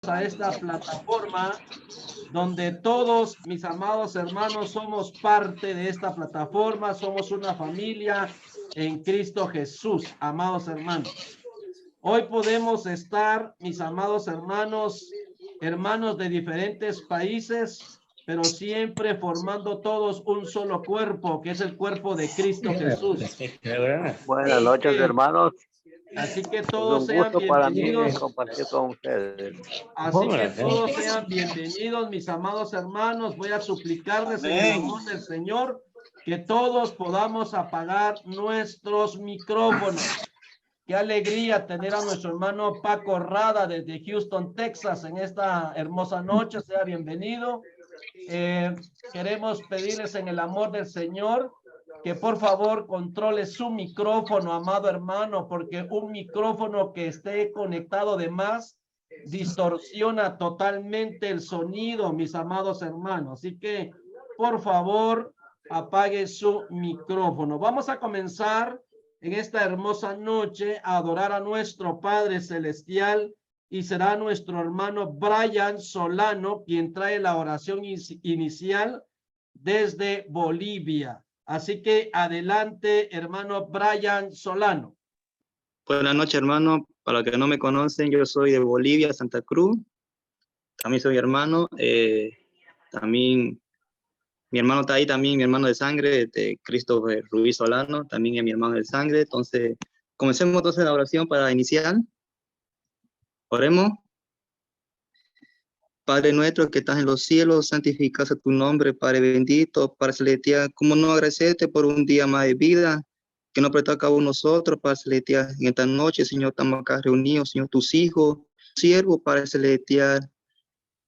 bienvenidos a esta plataforma donde todos mis amados hermanos somos parte de esta plataforma, somos una familia en Cristo Jesús, amados hermanos. Hoy podemos estar, mis amados hermanos, hermanos de diferentes países, pero siempre formando todos un solo cuerpo, que es el cuerpo de Cristo Jesús. Buenas noches, hermanos. Así que Es todos un sean gusto para mí bienvenidos. compartir con ustedes. Así que todos sean bienvenidos, mis amados hermanos. Voy a suplicarles en el amor del Señor que todos podamos apagar nuestros micrófonos. Qué alegría tener a nuestro hermano Paco Rada desde Houston, Texas, en esta hermosa noche. Sea bienvenido. Queremos pedirles en el amor del Señor que por favor controle su micrófono, amado hermano, porque un micrófono que esté conectado de más distorsiona totalmente el sonido, mis amados hermanos. Así que, por favor, apague su micrófono. Vamos a comenzar en esta hermosa noche a adorar a nuestro Padre Celestial y será nuestro hermano Brian Solano quien trae la oración inicial desde Bolivia. Así que adelante, hermano Brian Solano. Buenas noches, hermano. Para los que no me conocen, yo soy de Bolivia, Santa Cruz. También soy hermano. También mi hermano está ahí, también mi hermano de sangre, de Cristo Ruiz Solano, también es mi hermano de sangre. Entonces, comencemos entonces la oración para iniciar. Oremos. Padre nuestro que estás en los cielos, santificado sea tu nombre, Padre bendito, Padre celestial. ¿Cómo no agradecerte por un día más de vida que nos prestó a cada uno de nosotros, Padre celestial? En esta noche, Señor, estamos acá reunidos, Señor, tus hijos, siervos, Padre celestial,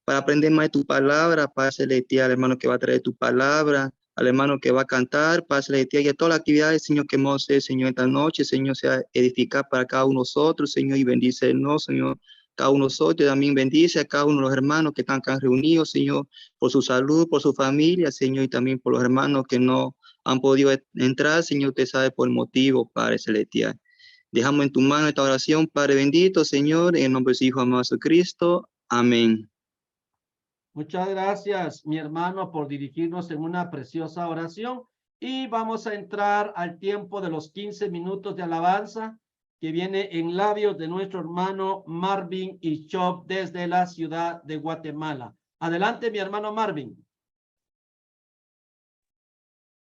para aprender más de tu palabra, Padre celestial, hermano que va a traer tu palabra, al hermano que va a cantar, Padre celestial, y a todas las actividades, Señor, que hemos hecho, Señor, esta noche, Señor, sea edificar para cada uno de nosotros, Señor, y bendícenos, Señor. Cada uno de nosotros también bendice a cada uno de los hermanos que están acá reunidos, Señor, por su salud, por su familia, Señor, y también por los hermanos que no han podido entrar, Señor, usted sabe por el motivo, Padre celestial. Dejamos en tu mano esta oración, Padre bendito, Señor, en el nombre de su Hijo amado Jesucristo. Amén. Muchas gracias, mi hermano, por dirigirnos en una preciosa oración. Y vamos a entrar al tiempo de los 15 minutos de alabanza que viene en labios de nuestro hermano Marvin Ishop desde la ciudad de Guatemala. Adelante, mi hermano Marvin.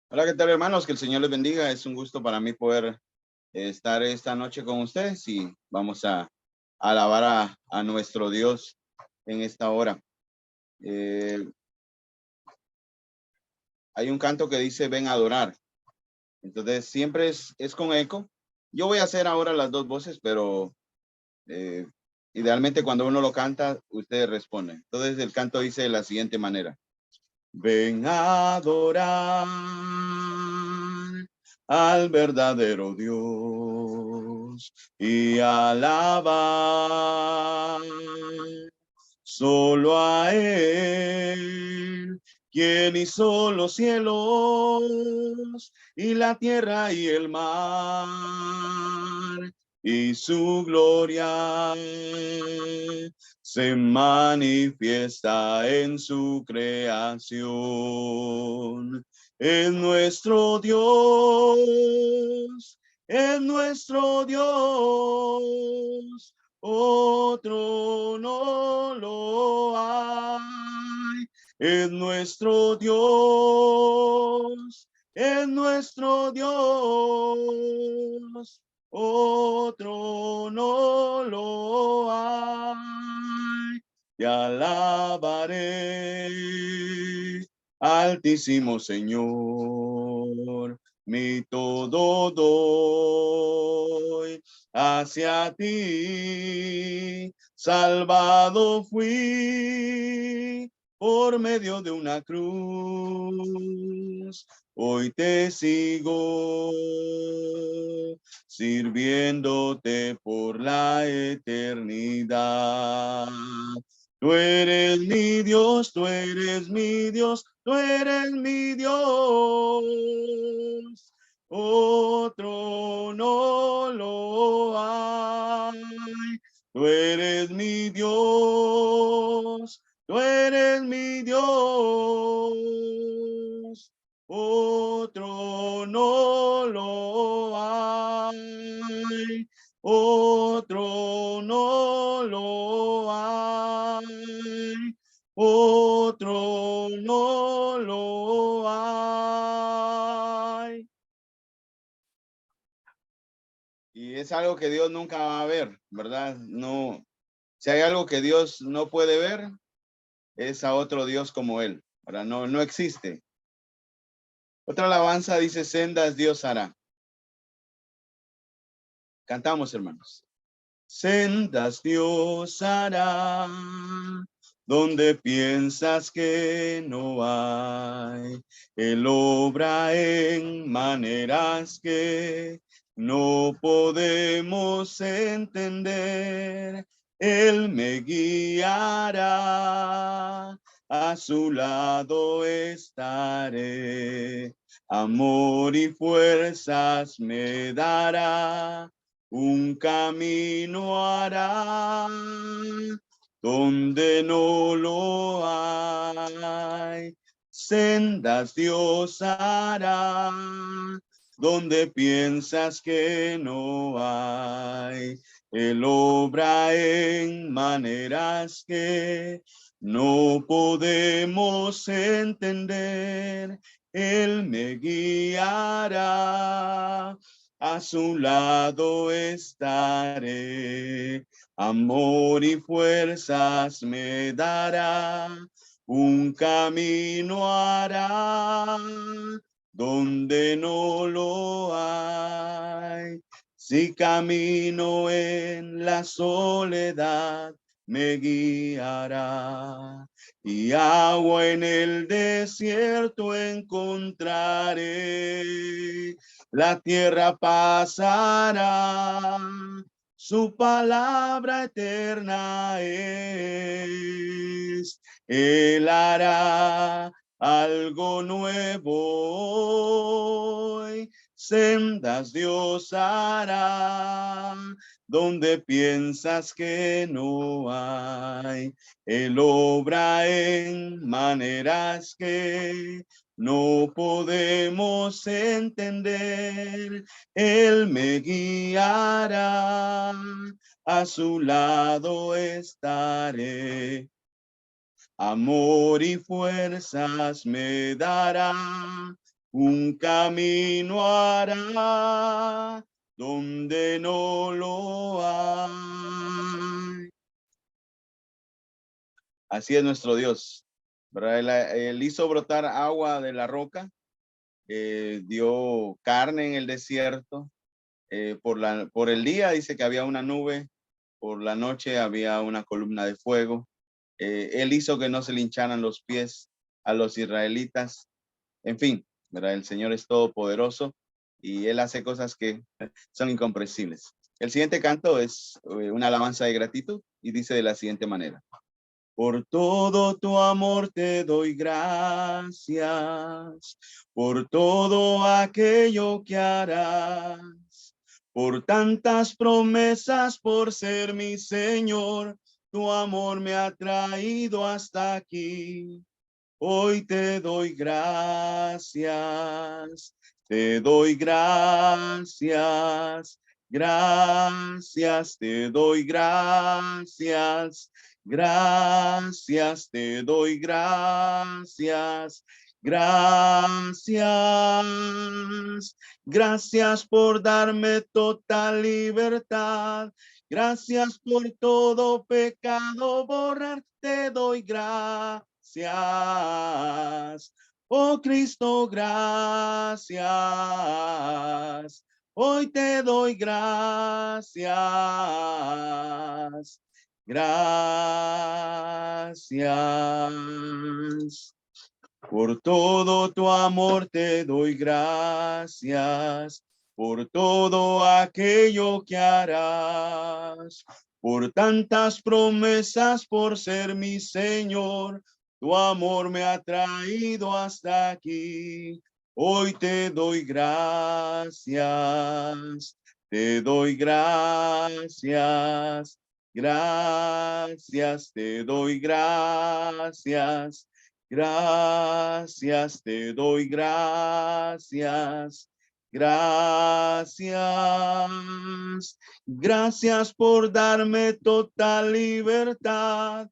Hola, ¿qué tal, hermanos? Que el Señor les bendiga. Es un gusto para mí poder estar esta noche con ustedes y vamos a alabar a nuestro Dios en esta hora. Hay un canto que dice, ven a adorar. Entonces, siempre es con eco. Yo voy a hacer ahora las dos voces, pero idealmente cuando uno lo canta, ustedes responden. Entonces, el canto dice de la siguiente manera. Ven a adorar al verdadero Dios y alabar solo a Él, quien hizo los cielos y la tierra y el mar, y su gloria se manifiesta en su creación. Es nuestro Dios, es nuestro Dios, otro no lo hay. Es nuestro Dios, es nuestro Dios, otro no lo hay. Te alabaré, altísimo Señor, mi todo doy hacia ti. Salvado fui por medio de una cruz. Hoy te sigo sirviéndote por la eternidad. Tú eres mi Dios, tú eres mi Dios, tú eres mi Dios. Otro no lo hay. Tú eres mi Dios, tú eres mi Dios, otro no lo hay, otro no lo hay, otro no lo hay. Y es algo que Dios nunca va a ver, ¿verdad? No, si hay algo que Dios no puede ver, es a otro Dios como Él, ¿verdad? No, no existe. Otra alabanza dice, sendas Dios hará. Cantamos, hermanos. Sendas Dios hará, donde piensas que no hay. Él obra en maneras que no podemos entender. Él me guiará, a su lado estaré. Amor y fuerzas me dará, un camino hará donde no lo hay. Sendas Dios hará donde piensas que no hay. Él obra en maneras que no podemos entender. Él me guiará, a su lado estaré. Amor y fuerzas me dará, un camino hará donde no lo hay. Si camino en la soledad, me guiará, y agua en el desierto encontraré. La tierra pasará, su palabra eterna es. Él hará algo nuevo hoy. Sendas Dios hará donde piensas que no hay. Él obra en maneras que no podemos entender. Él me guiará, a su lado estaré. Amor y fuerzas me dará, un camino hará donde no lo hay. Así es nuestro Dios, ¿verdad? Él hizo brotar agua de la roca, dio carne en el desierto. Por el día dice que había una nube, por la noche había una columna de fuego. Él hizo que no se le hincharan los pies a los israelitas. En fin, ¿verdad? El Señor es todopoderoso y Él hace cosas que son incomprensibles. El siguiente canto es una alabanza de gratitud y dice de la siguiente manera. Por todo tu amor te doy gracias, por todo aquello que harás, por tantas promesas, por ser mi Señor, tu amor me ha traído hasta aquí. Hoy te doy gracias, te doy gracias, gracias, te doy gracias. Gracias, te doy gracias, gracias, gracias por darme total libertad, gracias por todo pecado borrar, te doy gracias, oh Cristo, gracias, hoy te doy gracias. Gracias. Por todo tu amor te doy gracias. Por todo aquello que harás. Por tantas promesas, por ser mi Señor. Tu amor me ha traído hasta aquí. Hoy te doy gracias. Te doy gracias. Gracias te doy, gracias. Gracias te doy, gracias. Gracias. Gracias por darme total libertad.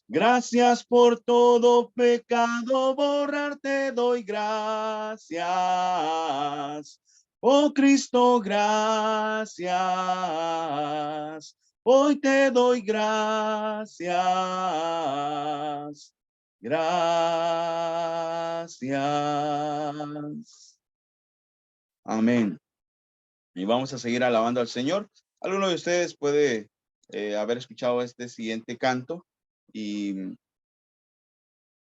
Gracias por todo pecado borrar, te doy gracias. Oh Cristo, gracias. Hoy te doy gracias. Gracias. Amén. Y vamos a seguir alabando al Señor. Alguno de ustedes puede haber escuchado este siguiente canto y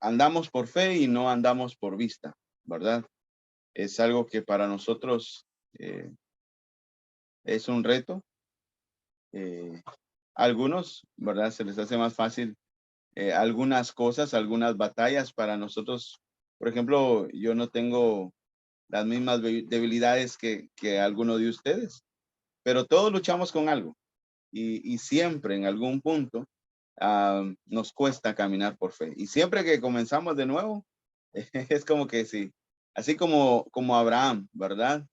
andamos por fe y no andamos por vista, ¿verdad? Es algo que para nosotros es un reto. Algunos, ¿verdad? Se les hace más fácil algunas cosas, algunas batallas para nosotros. Por ejemplo, yo no tengo las mismas debilidades que alguno de ustedes, pero todos luchamos con algo y siempre en algún punto nos cuesta caminar por fe. Y siempre que comenzamos de nuevo, es como que sí, así como Abraham, ¿verdad?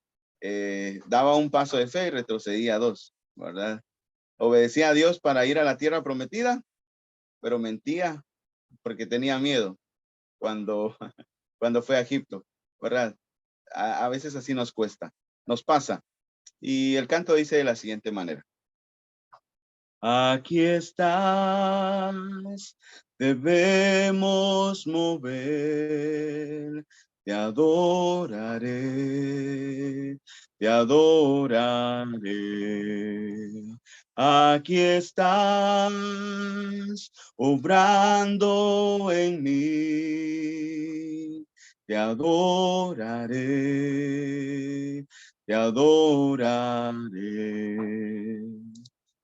Daba un paso de fe y retrocedía dos, ¿verdad? Obedecía a Dios para ir a la tierra prometida, pero mentía porque tenía miedo cuando, cuando fue a Egipto, ¿verdad? A veces así nos cuesta, nos pasa. Y el canto dice de la siguiente manera. Aquí estás, debemos mover, te adoraré, te adoraré. Aquí estás, obrando en mí, te adoraré, te adoraré.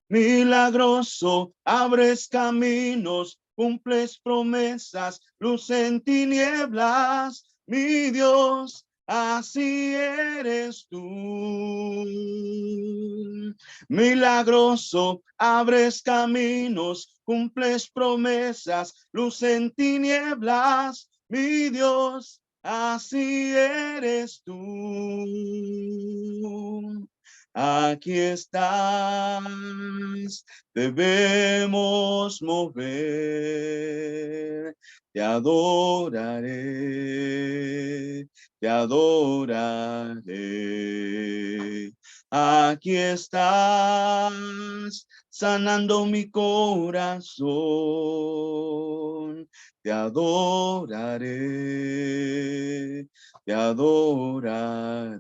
Milagroso, abres caminos, cumples promesas, luz en tinieblas, mi Dios, así eres tú. Milagroso, abres caminos, cumples promesas, luz en tinieblas, mi Dios, así eres tú. Aquí estás, debemos mover, te adoraré, te adoraré. Aquí estás, sanando mi corazón, te adoraré, te adoraré.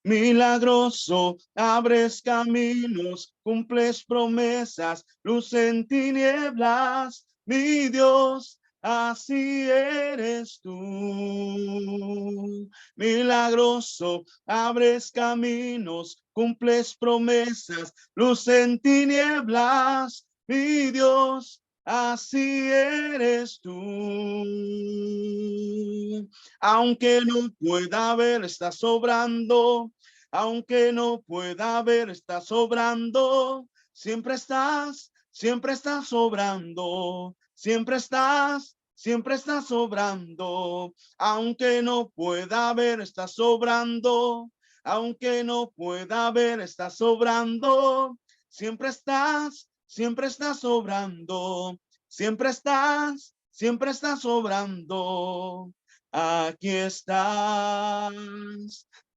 Milagroso, abres caminos, cumples promesas, luz en tinieblas, mi Dios, así eres tú. Milagroso, abres caminos, cumples promesas, luz en tinieblas, mi Dios, así eres tú. Aunque no pueda ver, estás obrando. Aunque no pueda ver, estás obrando. Siempre estás obrando. Siempre estás obrando. Aunque no pueda ver, estás obrando. Aunque no pueda ver, estás obrando. Siempre estás obrando. Siempre estás obrando. Aquí estás,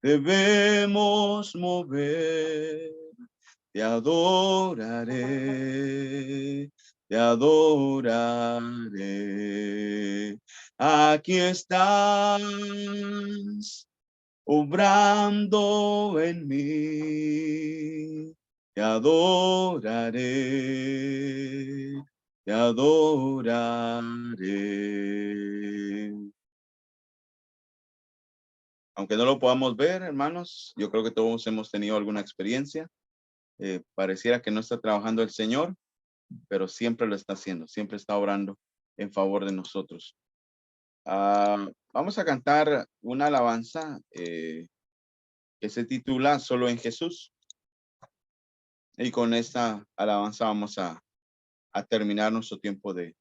debemos mover, te adoraré, te adoraré. Aquí estás, obrando en mí, te adoraré, te adoraré. Aunque no lo podamos ver, hermanos, yo creo que todos hemos tenido alguna experiencia. Pareciera que no está trabajando el Señor, pero siempre lo está haciendo, siempre está obrando en favor de nosotros. Vamos a cantar una alabanza que se titula Solo en Jesús. Y con esta alabanza vamos a terminar nuestro tiempo de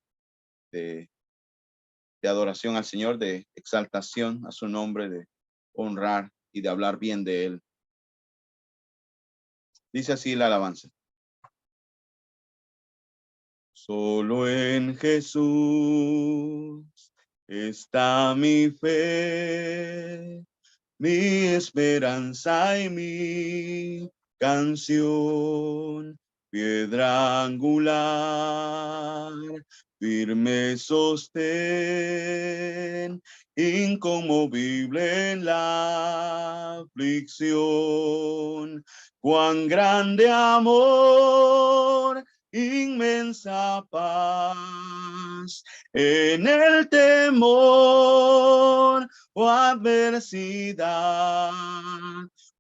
adoración al Señor, de exaltación a su nombre, de honrar y de hablar bien de Él. Dice así la alabanza. Solo en Jesús está mi fe, mi esperanza y mi canción, piedra angular, firme sostén, inconmovible en la aflicción. Cuán grande amor, inmensa paz, en el temor o adversidad,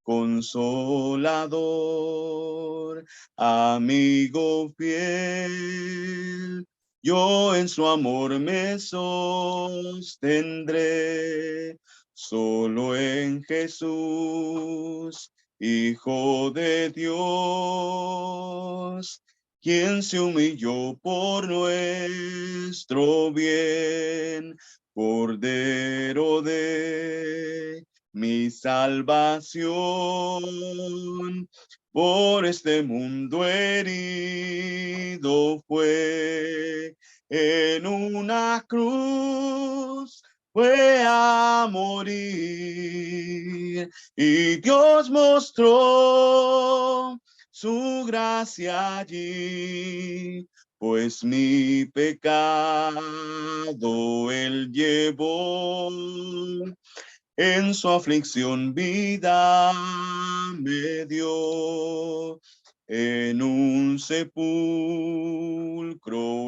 consolador, amigo fiel, yo en su amor me sostendré, solo en Jesús, Hijo de Dios, quien se humilló por nuestro bien, Cordero de mi salvación, por este mundo herido fue, en una cruz fue a morir, y Dios mostró su gracia allí, pues mi pecado él llevó. En su aflicción vida me dio, en un sepulcro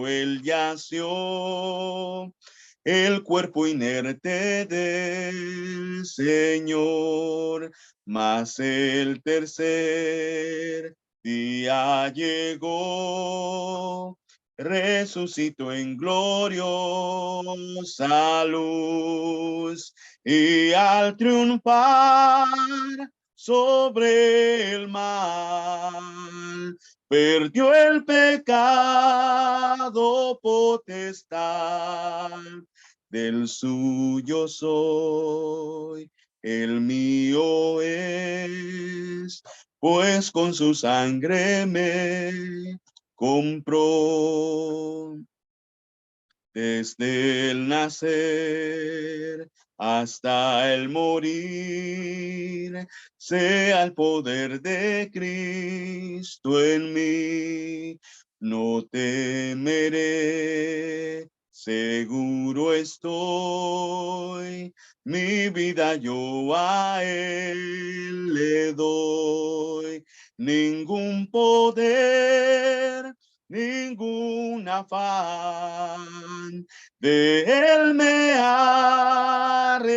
él yació, el cuerpo inerte del Señor, mas el tercer día llegó, resucitó en gloriosa luz, y al triunfar sobre el mal, perdió el pecado potestad, del suyo soy, el mío es, pues con su sangre me compró. Desde el nacer hasta el morir, sea el poder de Cristo en mí. No temeré, seguro estoy, mi vida yo a Él le doy. Ningún poder, ningún afán de él me arrebatará,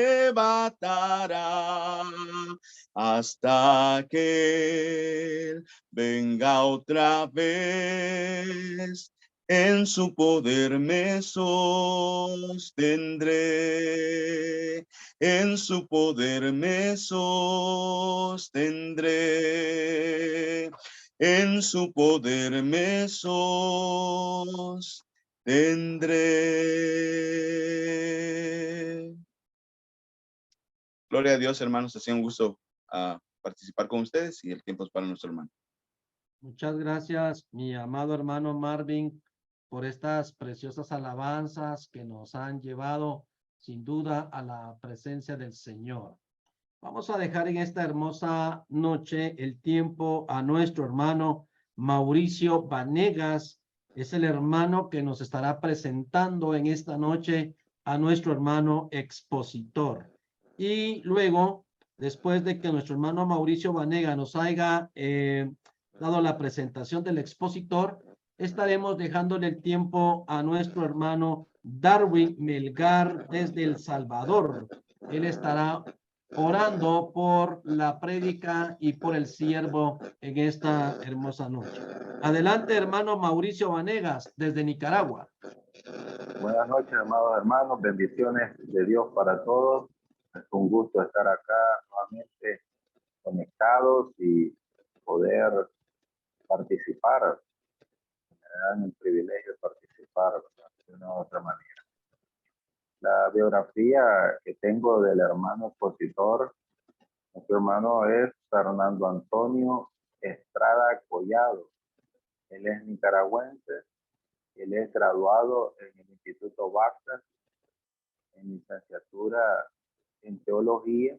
hasta que él venga otra vez. En su poder me sostendré, en su poder me sostendré, en su poder me sostendré. Gloria a Dios, hermanos. Ha sido un gusto participar con ustedes y el tiempo es para nuestro hermano. Muchas gracias, mi amado hermano Marvin, por estas preciosas alabanzas que nos han llevado sin duda a la presencia del Señor. Vamos a dejar en esta hermosa noche el tiempo a nuestro hermano Mauricio Vanegas. Es el hermano que nos estará presentando en esta noche a nuestro hermano expositor. Y luego, después de que nuestro hermano Mauricio Vanegas nos haya dado la presentación del expositor, estaremos dejándole el tiempo a nuestro hermano Darwin Melgar desde El Salvador. Él estará orando por la prédica y por el siervo en esta hermosa noche. Adelante, hermano Mauricio Vanegas, desde Nicaragua. Buenas noches, amados hermanos. Bendiciones de Dios para todos. Es un gusto estar acá nuevamente conectados y poder participar, me dan el privilegio de participar, ¿verdad?, de una u otra manera. La biografía que tengo del hermano expositor, nuestro hermano es Fernando Antonio Estrada Collado. Él es nicaragüense, él es graduado en el Instituto Baxter en licenciatura en teología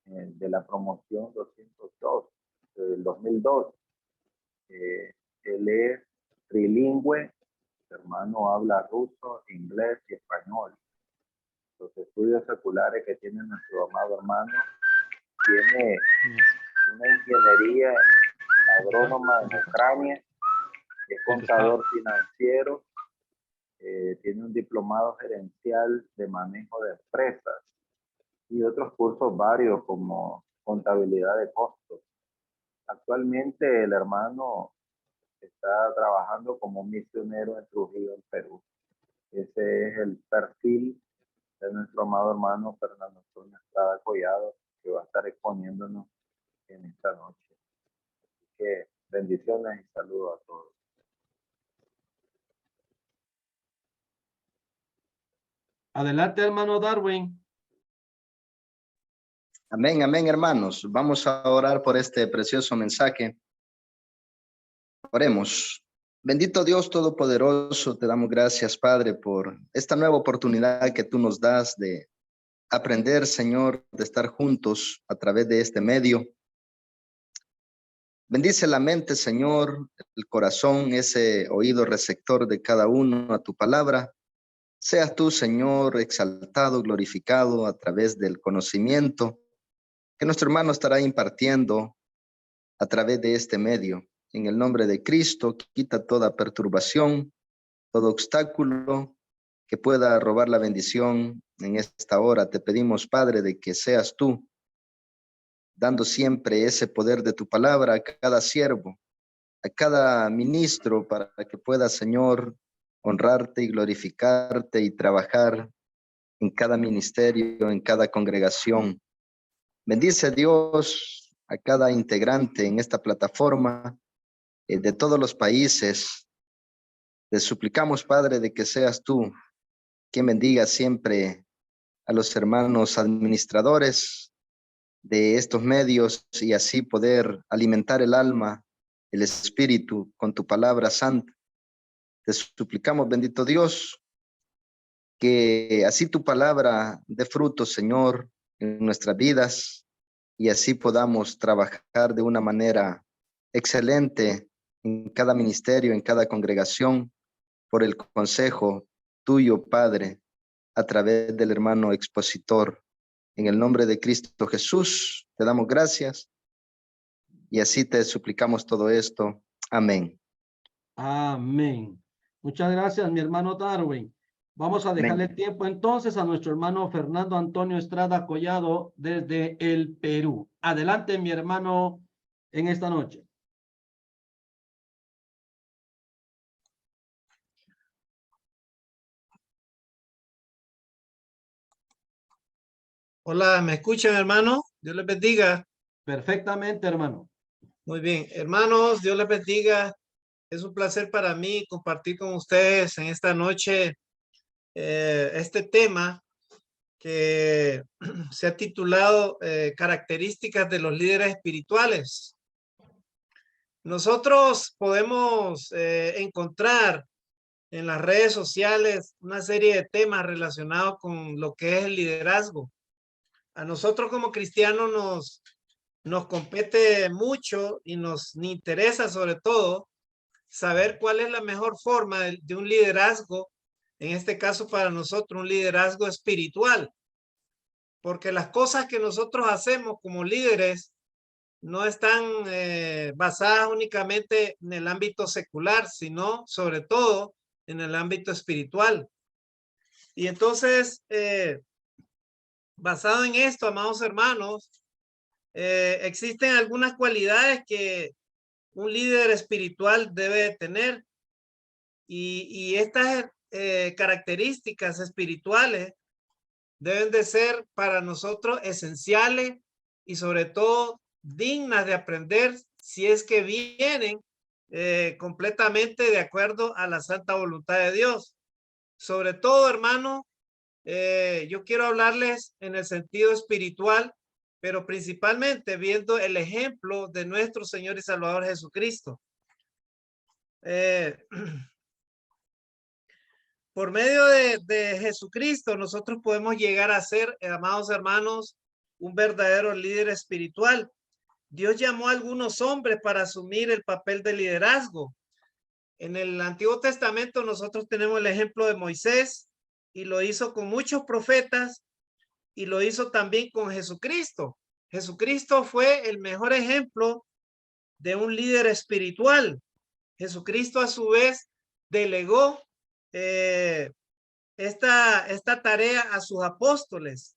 de la promoción 202 del 2002. Él es trilingüe, hermano habla ruso, inglés y español. Los estudios seculares que tiene nuestro amado hermano, tiene una ingeniería agrónoma en Ucrania, es contador financiero, tiene un diplomado gerencial de manejo de empresas y otros cursos varios como contabilidad de costos. Actualmente el hermano está trabajando como misionero en Trujillo, en Perú. Ese es el perfil de nuestro amado hermano Fernando Antonio Estrada Collado, que va a estar exponiéndonos en esta noche. Así que bendiciones y saludos a todos. Adelante, hermano Darwin. Amén, amén, hermanos. Vamos a orar por este precioso mensaje. Oremos. Bendito Dios Todopoderoso, te damos gracias, Padre, por esta nueva oportunidad que tú nos das de aprender, Señor, de estar juntos a través de este medio. Bendice la mente, Señor, el corazón, ese oído receptor de cada uno a tu palabra. Seas tú, Señor, exaltado, glorificado a través del conocimiento que nuestro hermano estará impartiendo a través de este medio. En el nombre de Cristo, quita toda perturbación, todo obstáculo que pueda robar la bendición en esta hora. Te pedimos, Padre, de que seas tú dando siempre ese poder de tu palabra a cada siervo, a cada ministro, para que pueda, Señor, honrarte y glorificarte y trabajar en cada ministerio, en cada congregación. Bendice, Dios, a cada integrante en esta plataforma de todos los países. Te suplicamos, Padre, de que seas tú quien bendiga siempre a los hermanos administradores de estos medios y así poder alimentar el alma, el espíritu con tu palabra santa. Te suplicamos, bendito Dios, que así tu palabra dé fruto, Señor, en nuestras vidas y así podamos trabajar de una manera excelente en cada ministerio, en cada congregación, por el consejo tuyo, Padre, a través del hermano expositor. En el nombre de Cristo Jesús, te damos gracias y así te suplicamos todo esto. Amén. Amén. Muchas gracias, mi hermano Darwin. Vamos a dejarle tiempo entonces a nuestro hermano Fernando Antonio Estrada Collado desde el Perú. Adelante, mi hermano, en esta noche. Hola, ¿me escuchan, hermano? Dios les bendiga. Perfectamente, hermano. Muy bien, hermanos, Dios les bendiga. Es un placer para mí compartir con ustedes en esta noche este tema que se ha titulado Características de los líderes espirituales. Nosotros podemos encontrar en las redes sociales una serie de temas relacionados con lo que es el liderazgo. A nosotros como cristianos nos compete mucho y nos interesa sobre todo saber cuál es la mejor forma de un liderazgo, en este caso para nosotros un liderazgo espiritual, porque las cosas que nosotros hacemos como líderes no están basadas únicamente en el ámbito secular, sino sobre todo en el ámbito espiritual. Y entonces, basado en esto, amados hermanos, existen algunas cualidades que un líder espiritual debe tener y estas características espirituales deben de ser para nosotros esenciales y sobre todo dignas de aprender si es que vienen completamente de acuerdo a la santa voluntad de Dios. Sobre todo, hermano, yo quiero hablarles en el sentido espiritual, pero principalmente viendo el ejemplo de nuestro Señor y Salvador Jesucristo. Por medio de Jesucristo, nosotros podemos llegar a ser, amados hermanos, un verdadero líder espiritual. Dios llamó a algunos hombres para asumir el papel de liderazgo. En el Antiguo Testamento nosotros tenemos el ejemplo de Moisés y lo hizo con muchos profetas y lo hizo también con Jesucristo. Jesucristo fue el mejor ejemplo de un líder espiritual. Jesucristo a su vez delegó esta tarea a sus apóstoles.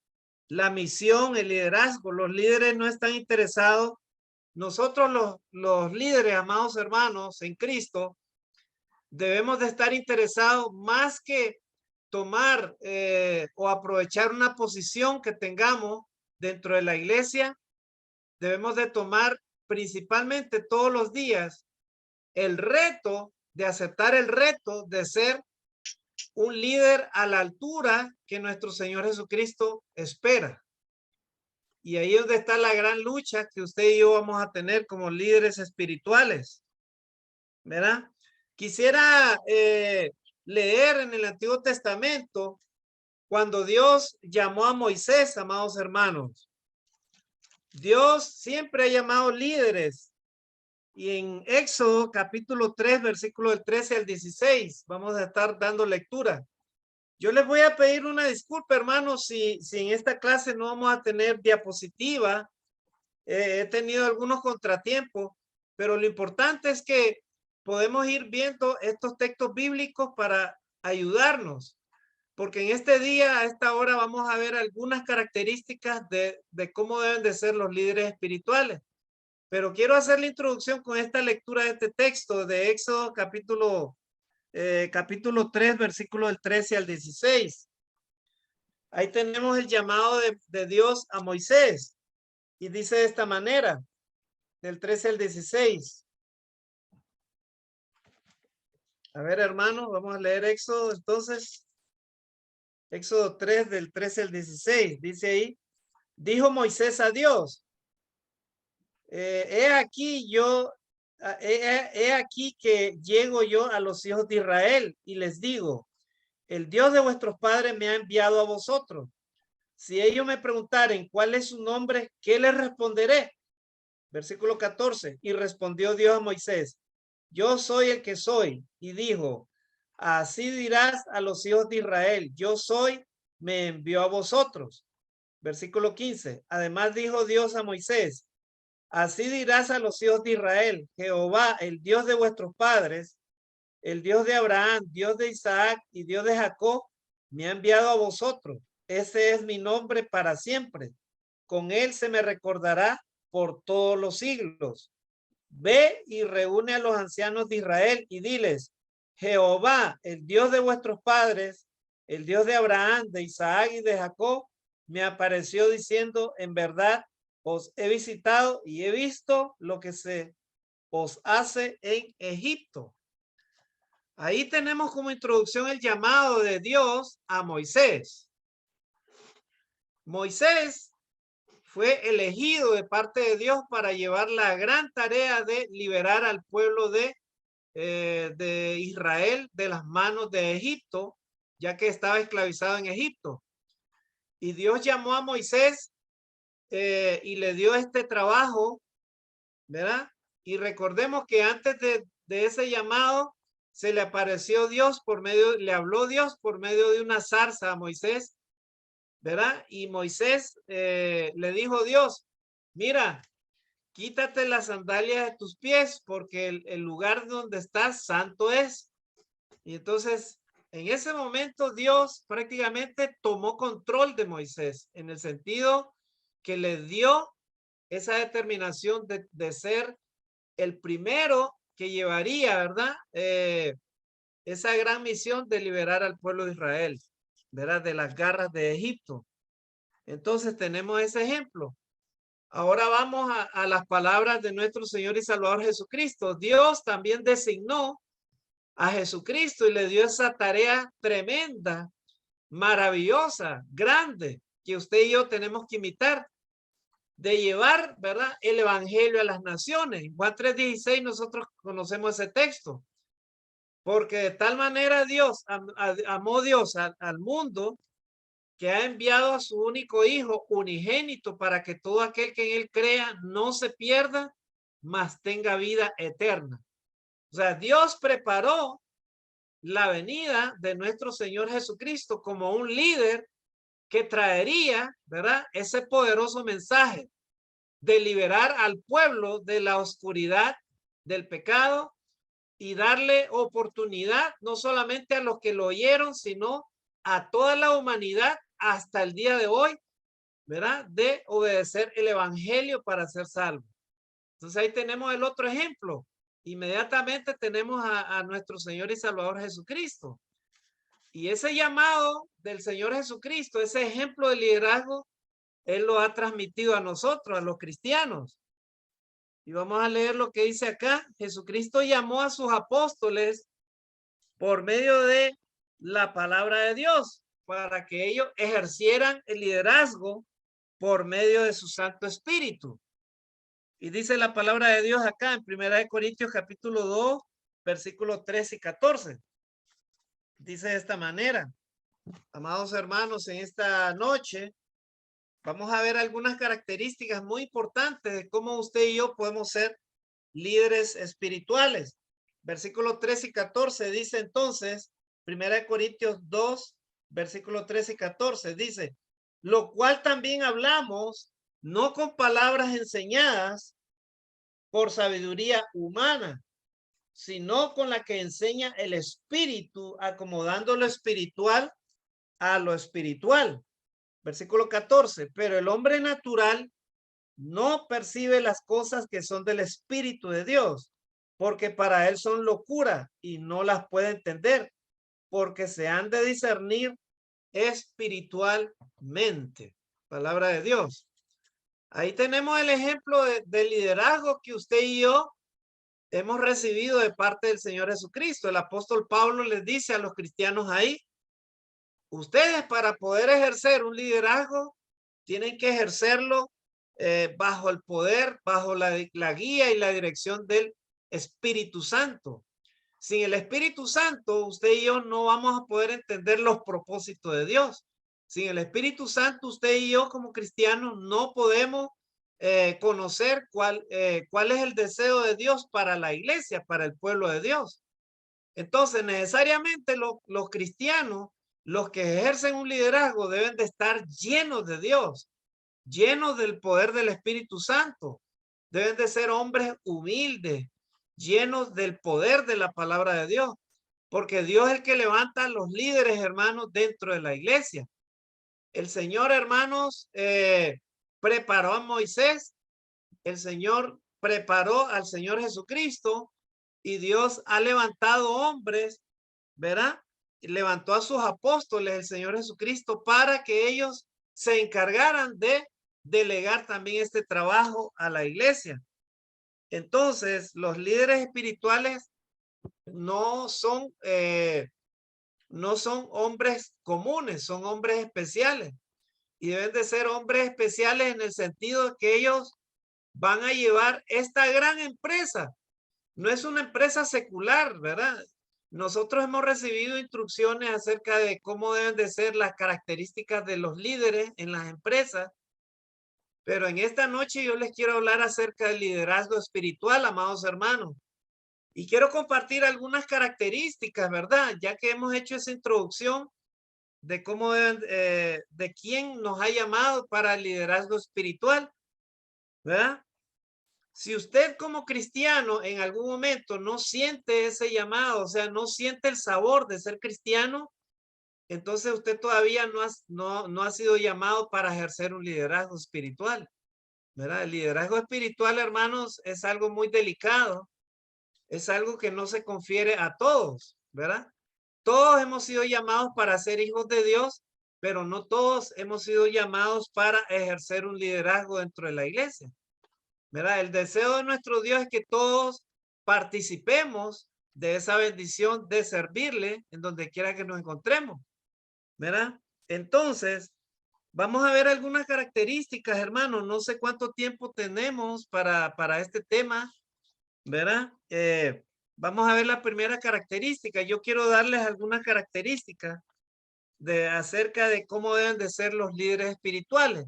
La misión, el liderazgo, los líderes no están interesados. Nosotros los líderes, amados hermanos, en Cristo, debemos de estar interesados más que tomar o aprovechar una posición que tengamos dentro de la iglesia. Debemos de tomar principalmente todos los días el reto de aceptar el reto de ser un líder a la altura que nuestro Señor Jesucristo espera. Y ahí es donde está la gran lucha que usted y yo vamos a tener como líderes espirituales, ¿verdad? Quisiera leer en el Antiguo Testamento cuando Dios llamó a Moisés, amados hermanos. Dios siempre ha llamado líderes. Y en Éxodo capítulo 3, versículo del 13 al 16, vamos a estar dando lectura. Yo les voy a pedir una disculpa, hermanos, si en esta clase no vamos a tener diapositiva. He tenido algunos contratiempos, pero lo importante es que podemos ir viendo estos textos bíblicos para ayudarnos, porque en este día, a esta hora, vamos a ver algunas características de cómo deben de ser los líderes espirituales. Pero quiero hacer la introducción con esta lectura de este texto de Éxodo capítulo 3, versículo del 13 al 16. Ahí tenemos el llamado de Dios a Moisés. Y dice de esta manera, del 13 al 16. A ver, hermano, vamos a leer Éxodo entonces. Éxodo 3, del 13 al 16. Dice ahí, dijo Moisés a Dios, he aquí que llego yo a los hijos de Israel y les digo, el Dios de vuestros padres me ha enviado a vosotros. Si ellos me preguntaren cuál es su nombre, ¿qué les responderé? Versículo 14. Y respondió Dios a Moisés, yo soy el que soy. Y dijo, así dirás a los hijos de Israel, yo soy, me envió a vosotros. Versículo 15. Además dijo Dios a Moisés, así dirás a los hijos de Israel, Jehová, el Dios de vuestros padres, el Dios de Abraham, Dios de Isaac y Dios de Jacob, me ha enviado a vosotros. Ese es mi nombre para siempre. Con él se me recordará por todos los siglos. Ve y reúne a los ancianos de Israel y diles, Jehová, el Dios de vuestros padres, el Dios de Abraham, de Isaac y de Jacob, me apareció diciendo, en verdad, os he visitado y he visto lo que se os hace en Egipto. Ahí tenemos como introducción el llamado de Dios a Moisés. Moisés fue elegido de parte de Dios para llevar la gran tarea de liberar al pueblo de Israel de las manos de Egipto, ya que estaba esclavizado en Egipto. Y Dios llamó a Moisés y le dio este trabajo, ¿verdad? Y recordemos que antes de ese llamado se le apareció Dios le habló Dios por medio de una zarza a Moisés, ¿verdad? Y Moisés le dijo a Dios, mira, quítate las sandalias de tus pies porque el lugar donde estás santo es. Y entonces, en ese momento Dios prácticamente tomó control de Moisés en el sentido que le dio esa determinación de ser el primero que llevaría, ¿verdad? Esa gran misión de liberar al pueblo de Israel, ¿verdad? De las garras de Egipto. Entonces tenemos ese ejemplo. Ahora vamos a las palabras de nuestro Señor y Salvador Jesucristo. Dios también designó a Jesucristo y le dio esa tarea tremenda, maravillosa, grande, que usted y yo tenemos que imitar, de llevar, ¿verdad?, el evangelio a las naciones. En Juan 3:16 nosotros conocemos ese texto. Porque de tal manera Dios, amó Dios al mundo, que ha enviado a su único hijo unigénito para que todo aquel que en él crea no se pierda, mas tenga vida eterna. O sea, Dios preparó la venida de nuestro Señor Jesucristo como un líder que traería, ¿verdad?, ese poderoso mensaje de liberar al pueblo de la oscuridad del pecado y darle oportunidad no solamente a los que lo oyeron, sino a toda la humanidad hasta el día de hoy, ¿verdad?, de obedecer el evangelio para ser salvo. Entonces ahí tenemos el otro ejemplo. Inmediatamente tenemos a nuestro Señor y Salvador Jesucristo. Y ese llamado del Señor Jesucristo, ese ejemplo de liderazgo, Él lo ha transmitido a nosotros, a los cristianos. Y vamos a leer lo que dice acá. Jesucristo llamó a sus apóstoles por medio de la palabra de Dios para que ellos ejercieran el liderazgo por medio de su Santo Espíritu. Y dice la palabra de Dios acá en 1 Corintios capítulo 2, versículos 13 y 14. Dice de esta manera: amados hermanos, en esta noche vamos a ver algunas características muy importantes de cómo usted y yo podemos ser líderes espirituales. Versículo 13 y 14 dice entonces, 1 Corintios 2, versículo 13 y 14, dice: lo cual también hablamos, no con palabras enseñadas por sabiduría humana, sino con la que enseña el Espíritu, acomodando lo espiritual a lo espiritual. Versículo 14, pero el hombre natural no percibe las cosas que son del Espíritu de Dios, porque para él son locura y no las puede entender, porque se han de discernir espiritualmente. Palabra de Dios. Ahí tenemos el ejemplo de liderazgo que usted y yo hemos recibido de parte del Señor Jesucristo. El apóstol Pablo les dice a los cristianos ahí: ustedes, para poder ejercer un liderazgo, tienen que ejercerlo bajo el poder, bajo la guía y la dirección del Espíritu Santo. Sin el Espíritu Santo, usted y yo no vamos a poder entender los propósitos de Dios. Sin el Espíritu Santo, usted y yo como cristianos no podemos conocer cuál es el deseo de Dios para la iglesia, para el pueblo de Dios. Entonces, necesariamente los cristianos, los que ejercen un liderazgo, deben de estar llenos de Dios, llenos del poder del Espíritu Santo. Deben de ser hombres humildes, llenos del poder de la palabra de Dios, porque Dios es el que levanta a los líderes, hermanos, dentro de la iglesia. El Señor, hermanos, preparó a Moisés, el Señor preparó al Señor Jesucristo, y Dios ha levantado hombres, ¿verdad? Levantó a sus apóstoles, el Señor Jesucristo, para que ellos se encargaran de delegar también este trabajo a la iglesia. Entonces, los líderes espirituales no son hombres comunes, son hombres especiales. Y deben de ser hombres especiales en el sentido de que ellos van a llevar esta gran empresa. No es una empresa secular, ¿verdad? Nosotros hemos recibido instrucciones acerca de cómo deben de ser las características de los líderes en las empresas. Pero en esta noche yo les quiero hablar acerca del liderazgo espiritual, amados hermanos. Y quiero compartir algunas características, ¿verdad? Ya que hemos hecho esa introducción de cómo deben, de quién nos ha llamado para el liderazgo espiritual, ¿verdad? Si usted como cristiano en algún momento no siente ese llamado, o sea, no siente el sabor de ser cristiano, entonces usted todavía no ha sido llamado para ejercer un liderazgo espiritual, ¿verdad? El liderazgo espiritual, hermanos, es algo muy delicado, es algo que no se confiere a todos, ¿verdad? Todos hemos sido llamados para ser hijos de Dios, pero no todos hemos sido llamados para ejercer un liderazgo dentro de la iglesia. ¿Verdad? El deseo de nuestro Dios es que todos participemos de esa bendición de servirle en donde quiera que nos encontremos. ¿Verdad? Entonces, vamos a ver algunas características, hermanos. No sé cuánto tiempo tenemos para este tema, ¿verdad? Vamos a ver la primera característica. Yo quiero darles algunas características acerca de cómo deben de ser los líderes espirituales.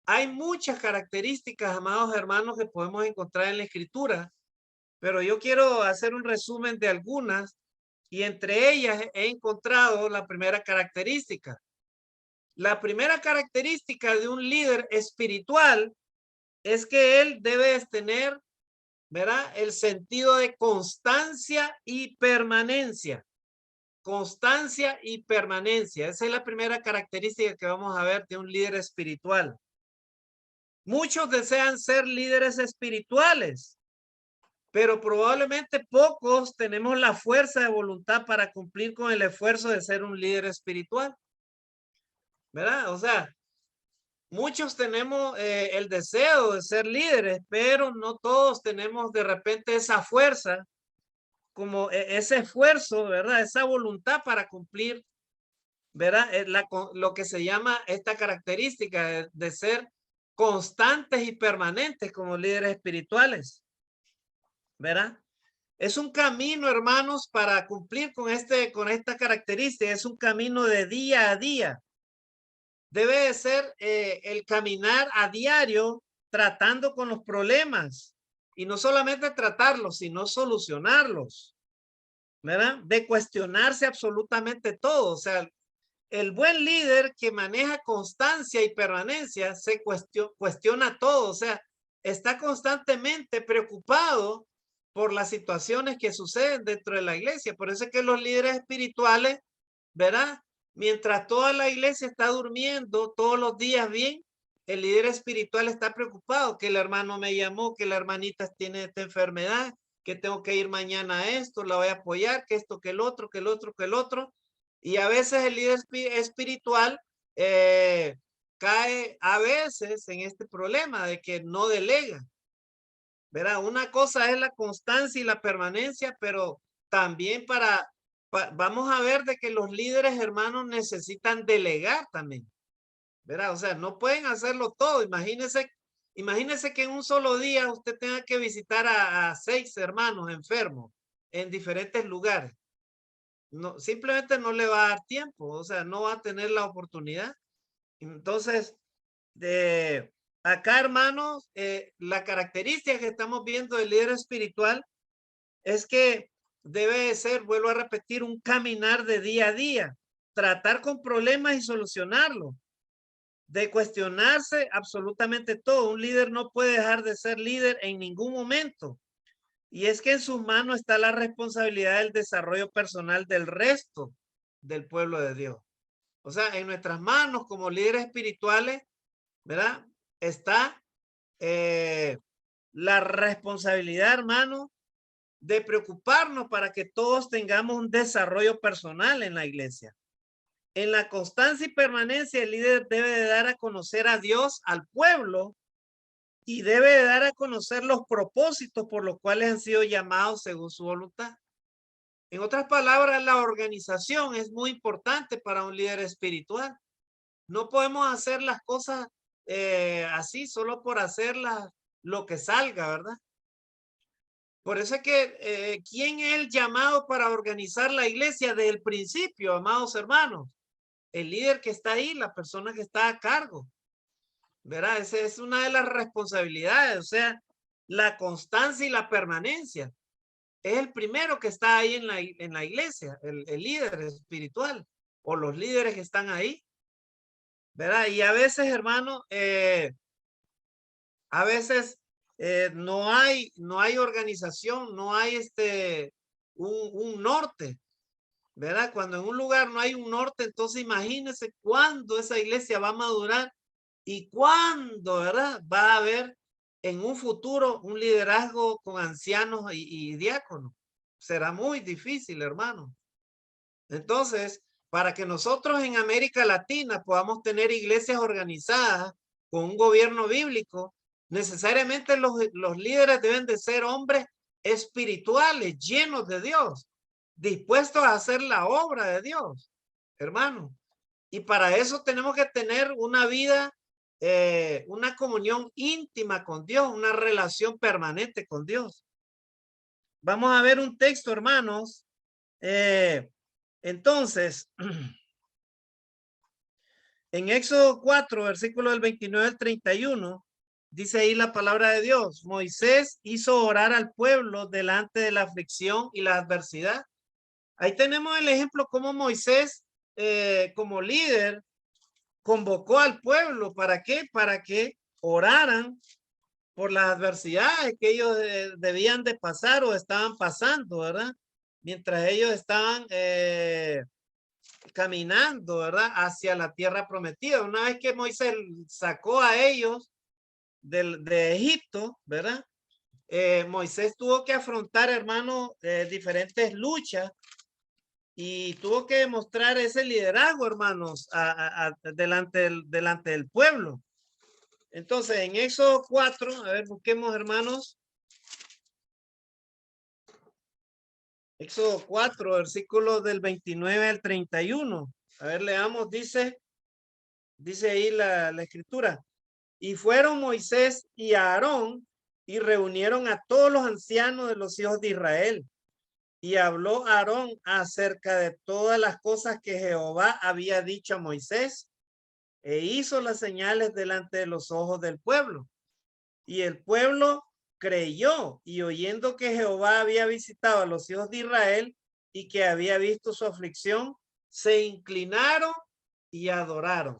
Hay muchas características, amados hermanos, que podemos encontrar en la Escritura, pero yo quiero hacer un resumen de algunas y entre ellas he encontrado la primera característica. La primera característica de un líder espiritual es que él debe tener, ¿verdad?, el sentido de constancia y permanencia. Constancia y permanencia. Esa es la primera característica que vamos a ver de un líder espiritual. Muchos desean ser líderes espirituales, pero probablemente pocos tenemos la fuerza de voluntad para cumplir con el esfuerzo de ser un líder espiritual. ¿Verdad? O sea, muchos tenemos el deseo de ser líderes, pero no todos tenemos de repente esa fuerza, como ese esfuerzo, ¿verdad? Esa voluntad para cumplir, ¿verdad? Lo que se llama esta característica de ser constantes y permanentes como líderes espirituales, ¿verdad? Es un camino, hermanos, para cumplir con esta característica. Es un camino de día a día. Debe de ser el caminar a diario tratando con los problemas y no solamente tratarlos, sino solucionarlos, ¿verdad? De cuestionarse absolutamente todo. O sea, el buen líder que maneja constancia y permanencia se cuestiona todo. O sea, está constantemente preocupado por las situaciones que suceden dentro de la iglesia. Por eso es que los líderes espirituales, ¿verdad? Mientras toda la iglesia está durmiendo todos los días bien, el líder espiritual está preocupado, que el hermano me llamó, que la hermanita tiene esta enfermedad, que tengo que ir mañana a esto, la voy a apoyar, que esto, que el otro, que el otro, que el otro. Y a veces el líder espiritual cae a veces en este problema de que no delega. ¿Verdad? Una cosa es la constancia y la permanencia, pero también vamos a ver de que los líderes, hermanos, necesitan delegar también. ¿Verdad? O sea, no pueden hacerlo todo. Imagínese que en un solo día usted tenga que visitar a 6 hermanos enfermos en diferentes lugares. No, simplemente no le va a dar tiempo, o sea, no va a tener la oportunidad. Entonces, acá, hermanos, la característica que estamos viendo del líder espiritual es que debe ser, vuelvo a repetir, un caminar de día a día, tratar con problemas y solucionarlos, de cuestionarse absolutamente todo. Un líder no puede dejar de ser líder en ningún momento. Y es que en sus manos está la responsabilidad del desarrollo personal del resto del pueblo de Dios. O sea, en nuestras manos como líderes espirituales, ¿verdad? Está la responsabilidad, hermano, de preocuparnos para que todos tengamos un desarrollo personal en la iglesia. En la constancia y permanencia, el líder debe de dar a conocer a Dios al pueblo y debe de dar a conocer los propósitos por los cuales han sido llamados según su voluntad. En otras palabras, la organización es muy importante para un líder espiritual. No podemos hacer las cosas así solo por hacerlas lo que salga, ¿verdad? Por eso es que, ¿quién es el llamado para organizar la iglesia desde el principio, amados hermanos? El líder que está ahí, la persona que está a cargo, ¿verdad? Esa es una de las responsabilidades, o sea, la constancia y la permanencia. Es el primero que está ahí en la iglesia, el líder espiritual o los líderes que están ahí, ¿verdad? Y a veces, hermano, a veces no hay organización, no hay un norte, ¿verdad? Cuando en un lugar no hay un norte, entonces imagínense cuándo esa iglesia va a madurar y cuándo, ¿verdad? Va a haber en un futuro un liderazgo con ancianos y diáconos. Será muy difícil, hermano. Entonces, para que nosotros en América Latina podamos tener iglesias organizadas con un gobierno bíblico, necesariamente los líderes deben de ser hombres espirituales, llenos de Dios, dispuestos a hacer la obra de Dios, hermano. Y para eso tenemos que tener una vida, una comunión íntima con Dios, una relación permanente con Dios. Vamos a ver un texto, hermanos. Entonces, en Éxodo 4, versículo del 29 al 31, dice ahí la palabra de Dios. Moisés hizo orar al pueblo delante de la aflicción y la adversidad. Ahí tenemos el ejemplo cómo Moisés, como líder, convocó al pueblo. ¿Para qué? Para que oraran por las adversidades que ellos debían de pasar o estaban pasando, ¿verdad? Mientras ellos estaban caminando, ¿verdad? Hacia la tierra prometida. Una vez que Moisés sacó a ellos de Egipto, ¿verdad? Moisés tuvo que afrontar, hermano, diferentes luchas y tuvo que demostrar ese liderazgo, hermanos, delante del pueblo. Entonces, en Éxodo 4, a ver, busquemos, hermanos. Éxodo 4, versículos del 29 al 31. A ver, leamos, dice ahí la escritura. Y fueron Moisés y Aarón y reunieron a todos los ancianos de los hijos de Israel. Y habló Aarón acerca de todas las cosas que Jehová había dicho a Moisés e hizo las señales delante de los ojos del pueblo. Y el pueblo creyó y oyendo que Jehová había visitado a los hijos de Israel y que había visto su aflicción, se inclinaron y adoraron.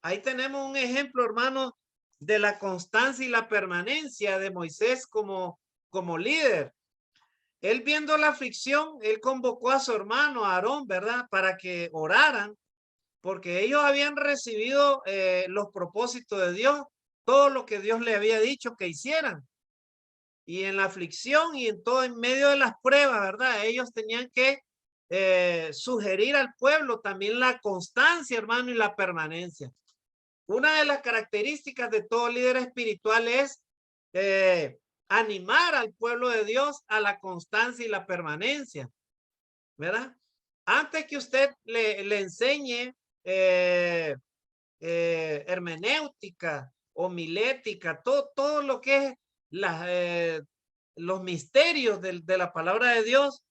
Ahí tenemos un ejemplo, hermano, de la constancia y la permanencia de Moisés como líder. Él viendo la aflicción, él convocó a su hermano Aarón, ¿verdad? Para que oraran, porque ellos habían recibido los propósitos de Dios, todo lo que Dios le había dicho que hicieran. Y en la aflicción y en todo, en medio de las pruebas, ¿verdad? Ellos tenían que sugerir al pueblo también la constancia, hermano, y la permanencia. Una de las características de todo líder espiritual es animar al pueblo de Dios a la constancia y la permanencia, ¿verdad? Antes que usted le enseñe hermenéutica, homilética, todo lo que es los misterios de la palabra de Dios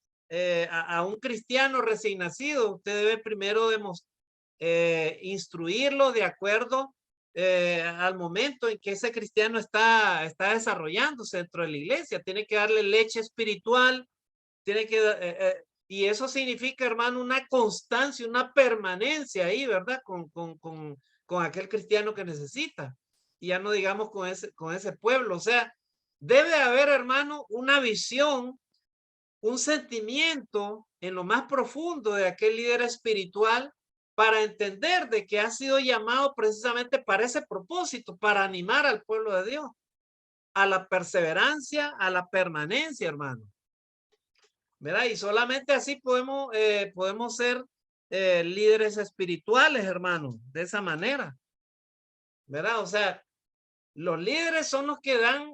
a un cristiano recién nacido, usted debe primero instruirlo de acuerdo al momento en que ese cristiano está desarrollándose dentro de la iglesia. Tiene que darle leche espiritual, tiene que y eso significa, hermano, una constancia, una permanencia ahí, ¿verdad? Con aquel cristiano que necesita. Y ya no digamos con ese pueblo. O sea, debe haber, hermano, una visión, un sentimiento en lo más profundo de aquel líder espiritual para entender de que ha sido llamado precisamente para ese propósito, para animar al pueblo de Dios a la perseverancia, a la permanencia, hermano. ¿Verdad? Y solamente así podemos ser líderes espirituales, hermano, de esa manera. ¿Verdad? O sea, los líderes son los que dan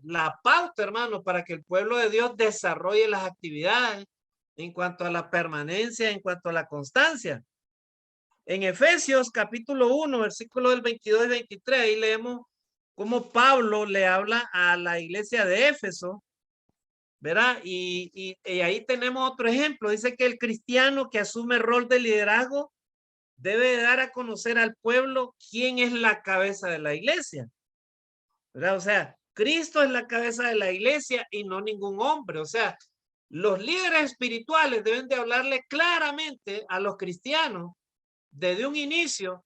la pauta, hermano, para que el pueblo de Dios desarrolle las actividades en cuanto a la permanencia, en cuanto a la constancia. En Efesios capítulo 1, versículo del 22 y 23, ahí leemos cómo Pablo le habla a la iglesia de Éfeso, ¿verdad? Y ahí tenemos otro ejemplo. Dice que el cristiano que asume el rol de liderazgo debe dar a conocer al pueblo quién es la cabeza de la iglesia, ¿verdad? O sea, Cristo es la cabeza de la iglesia y no ningún hombre. O sea, los líderes espirituales deben de hablarle claramente a los cristianos desde un inicio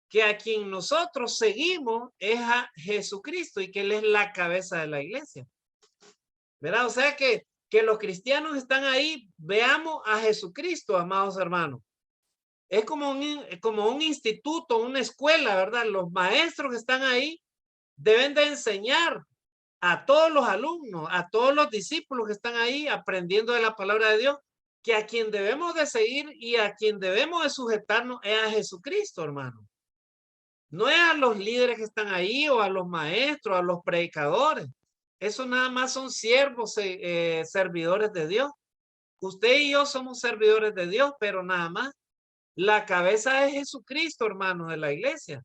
que a quien nosotros seguimos es a Jesucristo y que Él es la cabeza de la iglesia. ¿Verdad? O sea que los cristianos están ahí, veamos a Jesucristo, amados hermanos. Es como un instituto, una escuela, ¿verdad? Los maestros que están ahí deben de enseñar a todos los alumnos, a todos los discípulos que están ahí aprendiendo de la palabra de Dios, que a quien debemos de seguir y a quien debemos de sujetarnos es a Jesucristo, hermano. No es a los líderes que están ahí o a los maestros, a los predicadores. Eso nada más son siervos, servidores de Dios. Usted y yo somos servidores de Dios, pero nada más. La cabeza es Jesucristo, hermano, de la iglesia.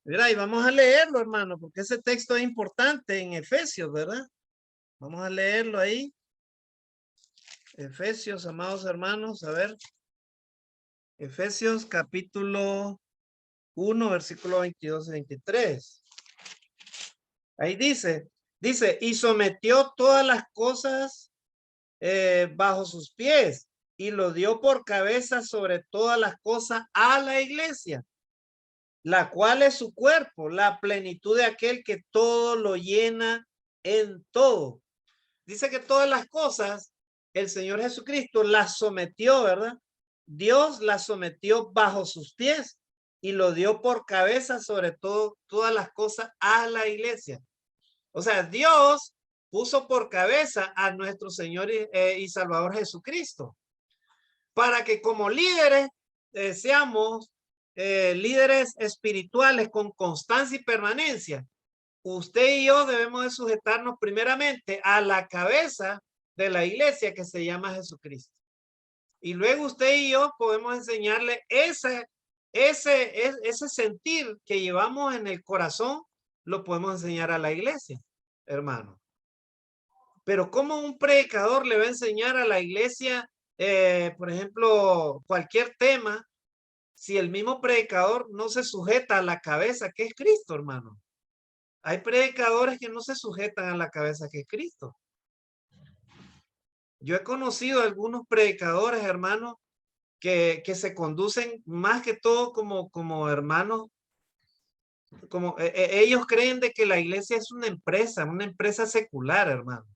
Mira, y vamos a leerlo, hermano, porque ese texto es importante en Efesios, ¿verdad? Vamos a leerlo ahí. Efesios, amados hermanos, a ver. Efesios capítulo 1, versículo 22 y 23. Ahí dice, y sometió todas las cosas bajo sus pies y lo dio por cabeza sobre todas las cosas a la iglesia, la cual es su cuerpo, la plenitud de aquel que todo lo llena en todo. Dice que todas las cosas el Señor Jesucristo las sometió, ¿verdad? Dios las sometió bajo sus pies y lo dio por cabeza sobre todo, todas las cosas a la iglesia. O sea, Dios puso por cabeza a nuestro Señor y Salvador Jesucristo, para que como líderes seamos líderes espirituales con constancia y permanencia. Usted y yo debemos de sujetarnos primeramente a la cabeza de la iglesia que se llama Jesucristo. Y luego usted y yo podemos enseñarle ese sentir que llevamos en el corazón, lo podemos enseñar a la iglesia, hermano. Pero ¿cómo un predicador le va a enseñar a la iglesia, por ejemplo, cualquier tema, si el mismo predicador no se sujeta a la cabeza que es Cristo, hermano? Hay predicadores que no se sujetan a la cabeza que es Cristo. Yo he conocido algunos predicadores, hermanos, que se conducen más que todo como hermanos, como ellos creen de que la iglesia es una empresa secular, hermano.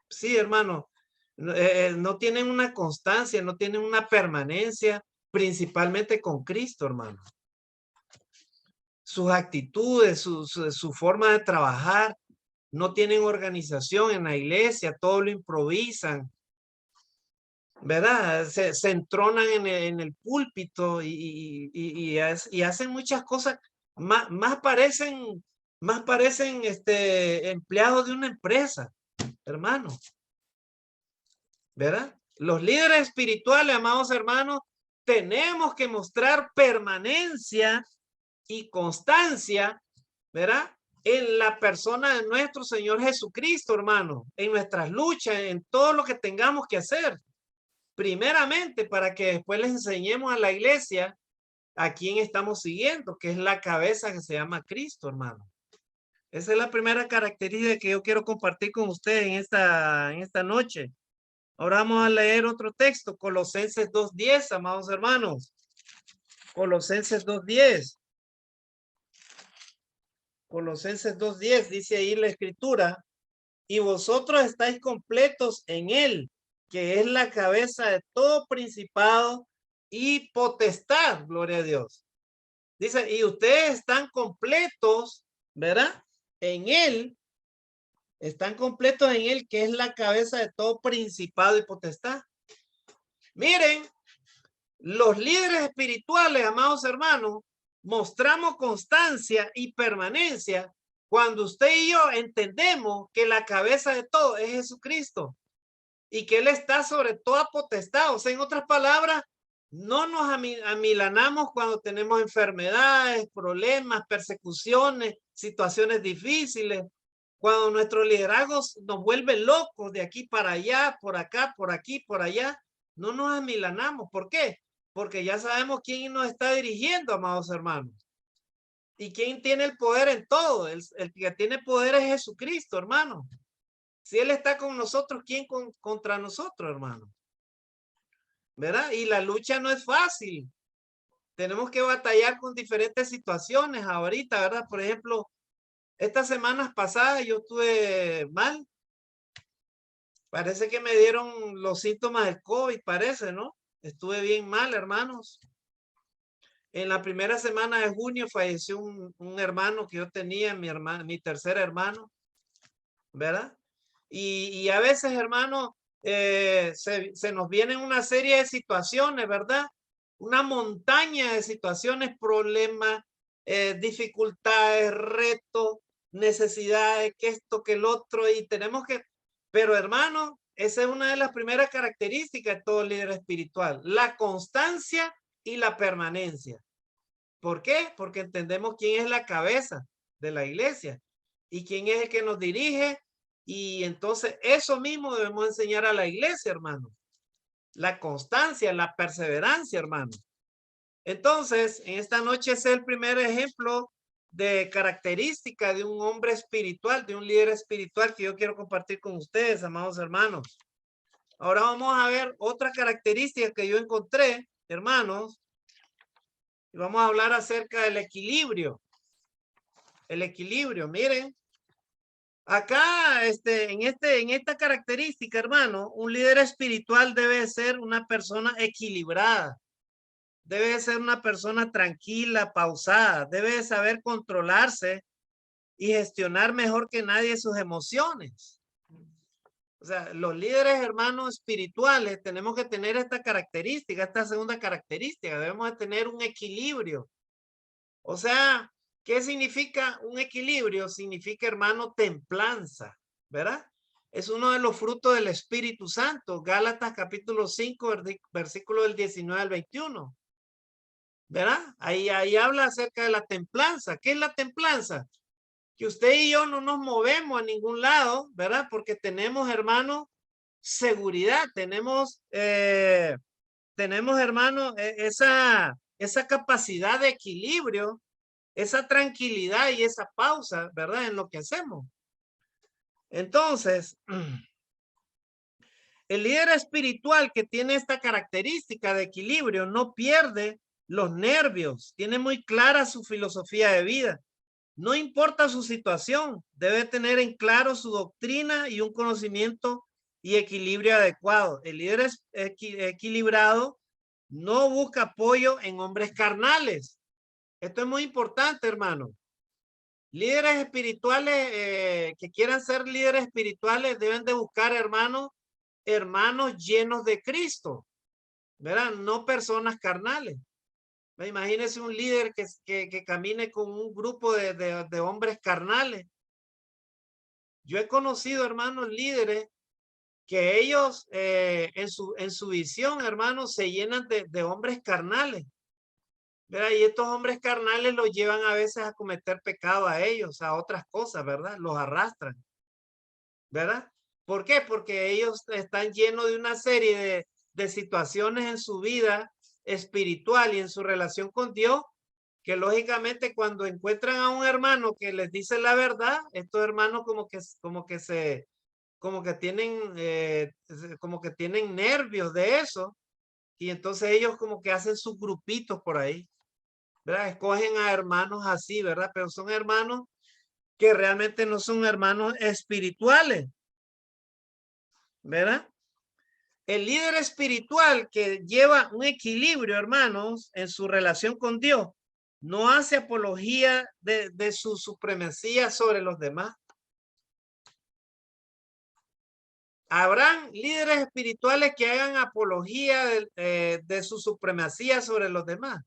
Sí, hermano, no tienen una constancia, no tienen una permanencia, principalmente con Cristo, hermano. Sus actitudes, su forma de trabajar, no tienen organización en la iglesia, todo lo improvisan, ¿verdad? Se entronan en el púlpito y hacen muchas cosas, más parecen empleados de una empresa, hermano, ¿verdad? Los líderes espirituales, amados hermanos, tenemos que mostrar permanencia y constancia, ¿verdad? En la persona de nuestro Señor Jesucristo, hermano, en nuestras luchas, en todo lo que tengamos que hacer. Primeramente, para que después les enseñemos a la iglesia a quién estamos siguiendo, que es la cabeza que se llama Cristo, hermano. Esa es la primera característica que yo quiero compartir con ustedes en esta noche. Ahora vamos a leer otro texto, Colosenses 2:10, amados hermanos. Colosenses 2:10. Colosenses 2:10 dice ahí la escritura, y vosotros estáis completos en él, que es la cabeza de todo principado y potestad, gloria a Dios. Dice, y ustedes están completos, ¿verdad? En él, están completos en él, que es la cabeza de todo principado y potestad. Miren, los líderes espirituales, amados hermanos, mostramos constancia y permanencia cuando usted y yo entendemos que la cabeza de todo es Jesucristo y que Él está sobre toda potestad. O sea, en otras palabras, no nos amilanamos cuando tenemos enfermedades, problemas, persecuciones, situaciones difíciles. Cuando nuestro liderazgo nos vuelve locos de aquí para allá, por acá, por aquí, por allá, no nos amilanamos. ¿Por qué? Porque ya sabemos quién nos está dirigiendo, amados hermanos. Y quién tiene el poder en todo. El que tiene poder es Jesucristo, hermano. Si Él está con nosotros, ¿quién contra nosotros, hermano? ¿Verdad? Y la lucha no es fácil. Tenemos que batallar con diferentes situaciones ahorita, ¿verdad? Por ejemplo, estas semanas pasadas yo estuve mal. Parece que me dieron los síntomas del COVID, parece, ¿no? Estuve bien mal, hermanos. En la primera semana de junio falleció un hermano que yo tenía, mi tercer hermano, ¿verdad? Y a veces, hermano, se nos vienen una serie de situaciones, ¿verdad? Una montaña de situaciones, problemas, dificultades, retos, necesidades, que esto, que el otro, y tenemos que, pero hermano, esa es una de las primeras características de todo líder espiritual, la constancia y la permanencia. ¿Por qué? Porque entendemos quién es la cabeza de la iglesia y quién es el que nos dirige, y entonces eso mismo debemos enseñar a la iglesia, hermano. La constancia, la perseverancia, hermano. Entonces, en esta noche es el primer ejemplo de característica de un hombre espiritual, de un líder espiritual que yo quiero compartir con ustedes, amados hermanos. Ahora vamos a ver otra característica que yo encontré, hermanos, y vamos a hablar acerca del equilibrio. El equilibrio, miren. Acá, en esta característica, hermano, un líder espiritual debe ser una persona equilibrada. Debe ser una persona tranquila, pausada. Debe saber controlarse y gestionar mejor que nadie sus emociones. O sea, los líderes, hermanos, espirituales, tenemos que tener esta característica, esta segunda característica. Debemos de tener un equilibrio. O sea, ¿qué significa un equilibrio? Significa, hermano, templanza, ¿verdad? Es uno de los frutos del Espíritu Santo. Gálatas capítulo 5, versículo del 19 al 21. ¿Verdad? Ahí habla acerca de la templanza. ¿Qué es la templanza? Que usted y yo no nos movemos a ningún lado, ¿verdad? Porque tenemos, hermano, seguridad. Tenemos, hermano, esa capacidad de equilibrio, esa tranquilidad y esa pausa, ¿verdad? En lo que hacemos. Entonces, el líder espiritual que tiene esta característica de equilibrio no pierde los nervios, tiene muy clara su filosofía de vida. No importa su situación, debe tener en claro su doctrina y un conocimiento y equilibrio adecuado. El líder equilibrado no busca apoyo en hombres carnales. Esto es muy importante, hermano. Líderes espirituales que quieran ser líderes espirituales deben de buscar, hermanos llenos de Cristo, ¿verdad? No personas carnales. Imagínese un líder que camine con un grupo de hombres carnales. Yo he conocido, hermanos, líderes que ellos en su visión, hermanos, se llenan de hombres carnales, ¿verdad? Y estos hombres carnales los llevan a veces a cometer pecado a ellos, a otras cosas, ¿verdad? Los arrastran, ¿verdad? ¿Por qué? Porque ellos están llenos de una serie de situaciones en su vida espiritual y en su relación con Dios, que lógicamente cuando encuentran a un hermano que les dice la verdad, estos hermanos como que tienen nervios de eso, y entonces ellos como que hacen sus grupitos por ahí, ¿verdad? Escogen a hermanos así, ¿verdad? Pero son hermanos que realmente no son hermanos espirituales, ¿verdad? El líder espiritual que lleva un equilibrio, hermanos, en su relación con Dios, no hace apología de su supremacía sobre los demás. ¿Habrán líderes espirituales que hagan apología de su supremacía sobre los demás?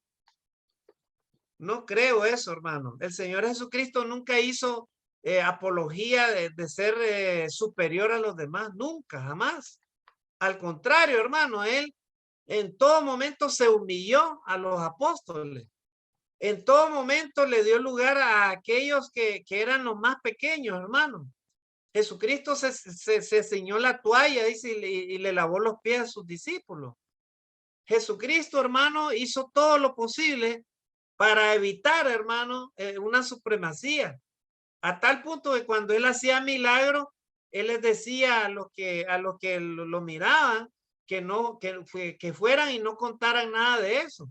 No creo eso, hermano. El Señor Jesucristo nunca hizo apología de ser superior a los demás. Nunca, jamás. Al contrario, hermano, él en todo momento se humilló a los apóstoles. En todo momento le dio lugar a aquellos que eran los más pequeños, hermano. Jesucristo se ciñó la toalla, dice, y le lavó los pies a sus discípulos. Jesucristo, hermano, hizo todo lo posible para evitar, hermano, una supremacía. A tal punto que cuando él hacía milagros, él les decía a los que lo miraban que fueran y no contaran nada de eso,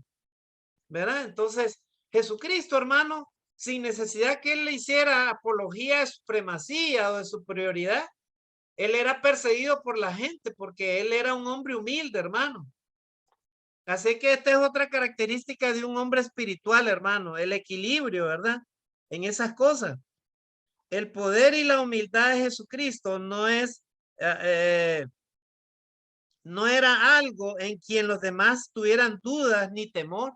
¿verdad? Entonces, Jesucristo, hermano, sin necesidad que él le hiciera apología de supremacía o de superioridad, él era perseguido por la gente porque él era un hombre humilde, hermano. Así que esta es otra característica de un hombre espiritual, hermano, el equilibrio, ¿verdad? En esas cosas. El poder y la humildad de Jesucristo no es no era algo en quien los demás tuvieran dudas ni temor.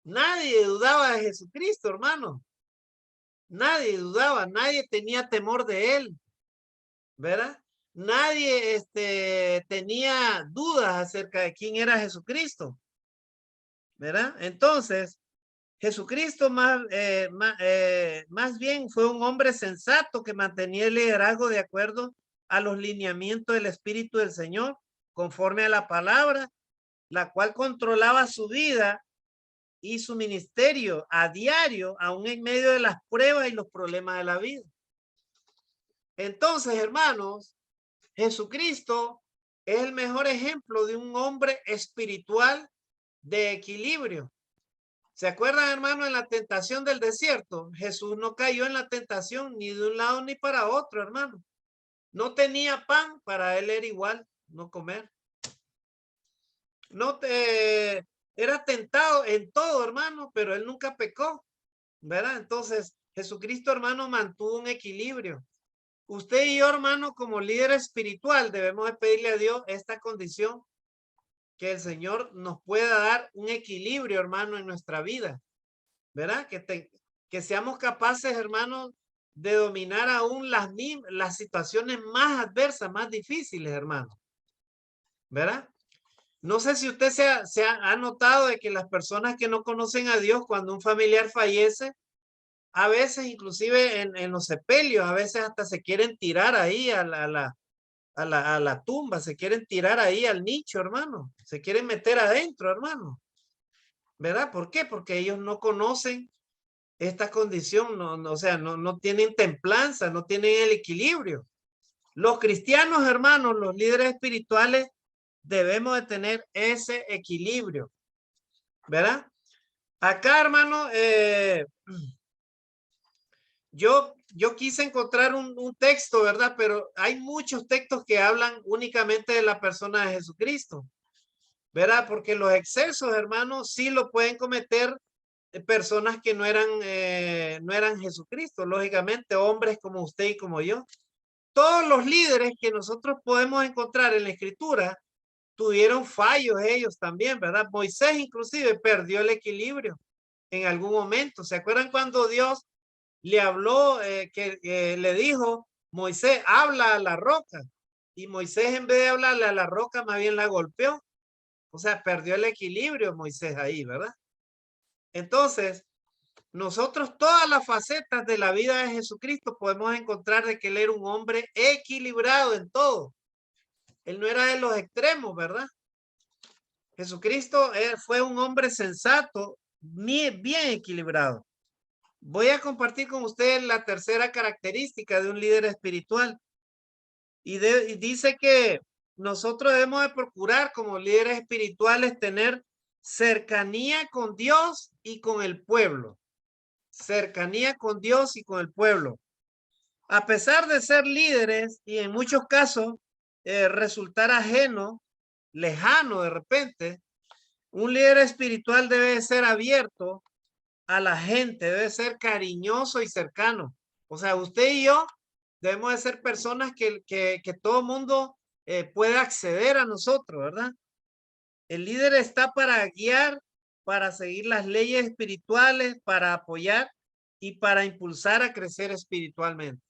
Nadie dudaba de Jesucristo, hermano. Nadie dudaba, nadie tenía temor de él, ¿verdad? Nadie tenía dudas acerca de quién era Jesucristo, ¿verdad? Entonces, Jesucristo más bien fue un hombre sensato que mantenía el liderazgo de acuerdo a los lineamientos del Espíritu del Señor, conforme a la palabra, la cual controlaba su vida y su ministerio a diario, aún en medio de las pruebas y los problemas de la vida. Entonces, hermanos, Jesucristo es el mejor ejemplo de un hombre espiritual de equilibrio. ¿Se acuerdan, hermano, en la tentación del desierto? Jesús no cayó en la tentación ni de un lado ni para otro, hermano. No tenía pan, para él era igual no comer. Era tentado en todo, hermano, pero él nunca pecó, ¿verdad? Entonces, Jesucristo, hermano, mantuvo un equilibrio. Usted y yo, hermano, como líder espiritual, debemos de pedirle a Dios esta condición, que el Señor nos pueda dar un equilibrio, hermano, en nuestra vida, ¿verdad? Que seamos capaces, hermano, de dominar aún las situaciones más adversas, más difíciles, hermano, ¿verdad? No sé si usted ha notado de que las personas que no conocen a Dios, cuando un familiar fallece, a veces inclusive en los sepelios, a veces hasta se quieren tirar ahí a la tumba, se quieren tirar ahí al nicho, hermano, se quieren meter adentro, hermano, ¿verdad? ¿Por qué? Porque ellos no conocen esta condición, o sea, no tienen templanza, no tienen el equilibrio. Los cristianos, hermanos, los líderes espirituales, debemos de tener ese equilibrio, ¿verdad? Acá, hermano, yo quise encontrar un texto, ¿verdad? Pero hay muchos textos que hablan únicamente de la persona de Jesucristo, ¿verdad? Porque los excesos, hermanos, sí lo pueden cometer personas que no eran Jesucristo, lógicamente, hombres como usted y como yo. Todos los líderes que nosotros podemos encontrar en la Escritura tuvieron fallos ellos también, ¿verdad? Moisés inclusive perdió el equilibrio en algún momento. ¿Se acuerdan cuando Dios le habló, le dijo, Moisés, habla a la roca? Y Moisés, en vez de hablarle a la roca, más bien la golpeó. O sea, perdió el equilibrio Moisés ahí, ¿verdad? Entonces, nosotros todas las facetas de la vida de Jesucristo podemos encontrar de que él era un hombre equilibrado en todo. Él no era de los extremos, ¿verdad? Jesucristo fue un hombre sensato, bien equilibrado. Voy a compartir con ustedes la tercera característica de un líder espiritual. Y dice que nosotros debemos de procurar como líderes espirituales tener cercanía con Dios y con el pueblo. Cercanía con Dios y con el pueblo. A pesar de ser líderes y en muchos casos resultar ajeno, lejano de repente, un líder espiritual debe ser abierto a la gente, debe ser cariñoso y cercano. O sea, usted y yo debemos de ser personas que todo mundo pueda acceder a nosotros, ¿verdad? El líder está para guiar, para seguir las leyes espirituales, para apoyar y para impulsar a crecer espiritualmente.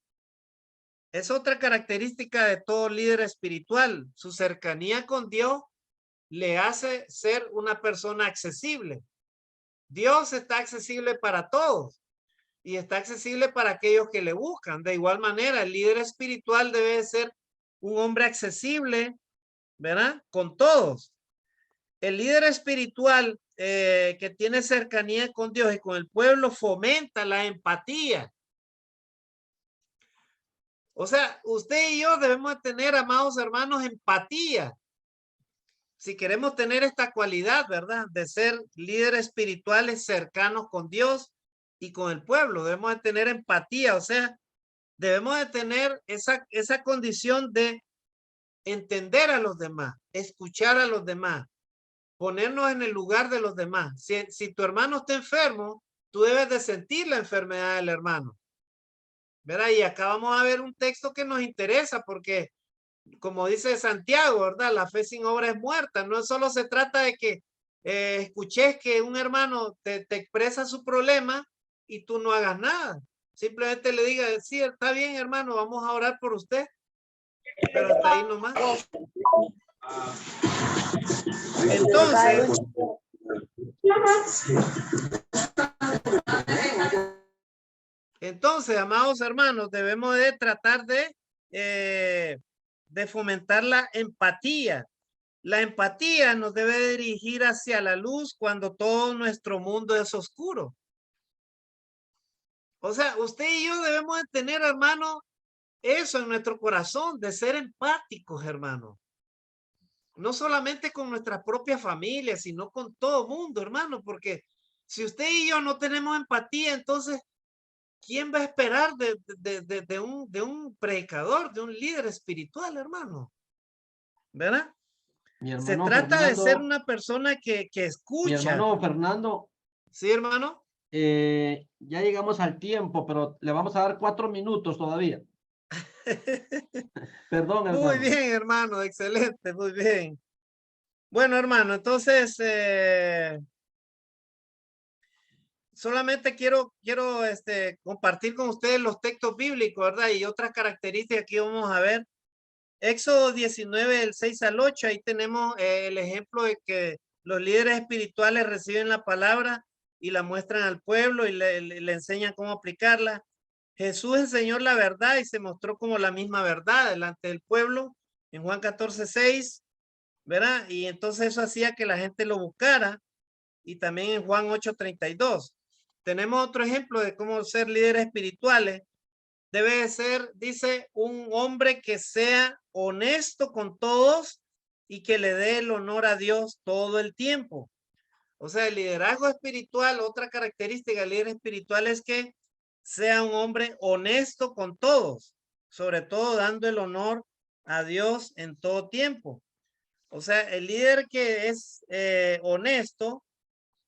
Es otra característica de todo líder espiritual. Su cercanía con Dios le hace ser una persona accesible. Dios está accesible para todos y está accesible para aquellos que le buscan. De igual manera, el líder espiritual debe ser un hombre accesible, ¿verdad? Con todos. El líder espiritual que tiene cercanía con Dios y con el pueblo fomenta la empatía. O sea, usted y yo debemos tener, amados hermanos, empatía. Si queremos tener esta cualidad, ¿verdad? De ser líderes espirituales cercanos con Dios y con el pueblo, debemos de tener empatía. O sea, debemos de tener esa condición de entender a los demás, escuchar a los demás, ponernos en el lugar de los demás. Si tu hermano está enfermo, tú debes de sentir la enfermedad del hermano, ¿verdad? Y acá vamos a ver un texto que nos interesa porque como dice Santiago, ¿verdad? La fe sin obra es muerta. No solo se trata de que escuches que un hermano te expresa su problema y tú no hagas nada. Simplemente le diga, sí, está bien, hermano, vamos a orar por usted. Pero hasta ahí nomás. Entonces, amados hermanos, debemos de tratar de fomentar la empatía. La empatía nos debe dirigir hacia la luz cuando todo nuestro mundo es oscuro. O sea, usted y yo debemos de tener, hermano, eso en nuestro corazón, de ser empáticos, hermano. No solamente con nuestra propia familia, sino con todo mundo, hermano, porque si usted y yo no tenemos empatía, entonces, ¿quién va a esperar de un predicador, de un líder espiritual, hermano? ¿Verdad? Se trata de ser una persona que escucha. Mi hermano Fernando. Sí, hermano. Ya llegamos al tiempo, pero le vamos a dar 4 minutos todavía. Perdón, hermano. Muy bien, hermano, excelente, muy bien. Bueno, hermano, entonces, solamente quiero compartir con ustedes los textos bíblicos, ¿verdad? Y otras características que vamos a ver. Éxodo 19, del 6 al 8, ahí tenemos el ejemplo de que los líderes espirituales reciben la palabra y la muestran al pueblo y le enseñan cómo aplicarla. Jesús enseñó la verdad y se mostró como la misma verdad delante del pueblo en Juan 14, 6, ¿verdad? Y entonces eso hacía que la gente lo buscara, y también en Juan 8, 32. Tenemos otro ejemplo de cómo ser líderes espirituales. Debe ser, dice, un hombre que sea honesto con todos y que le dé el honor a Dios todo el tiempo. O sea, el liderazgo espiritual, otra característica del líder espiritual es que sea un hombre honesto con todos, sobre todo dando el honor a Dios en todo tiempo. O sea, el líder que es honesto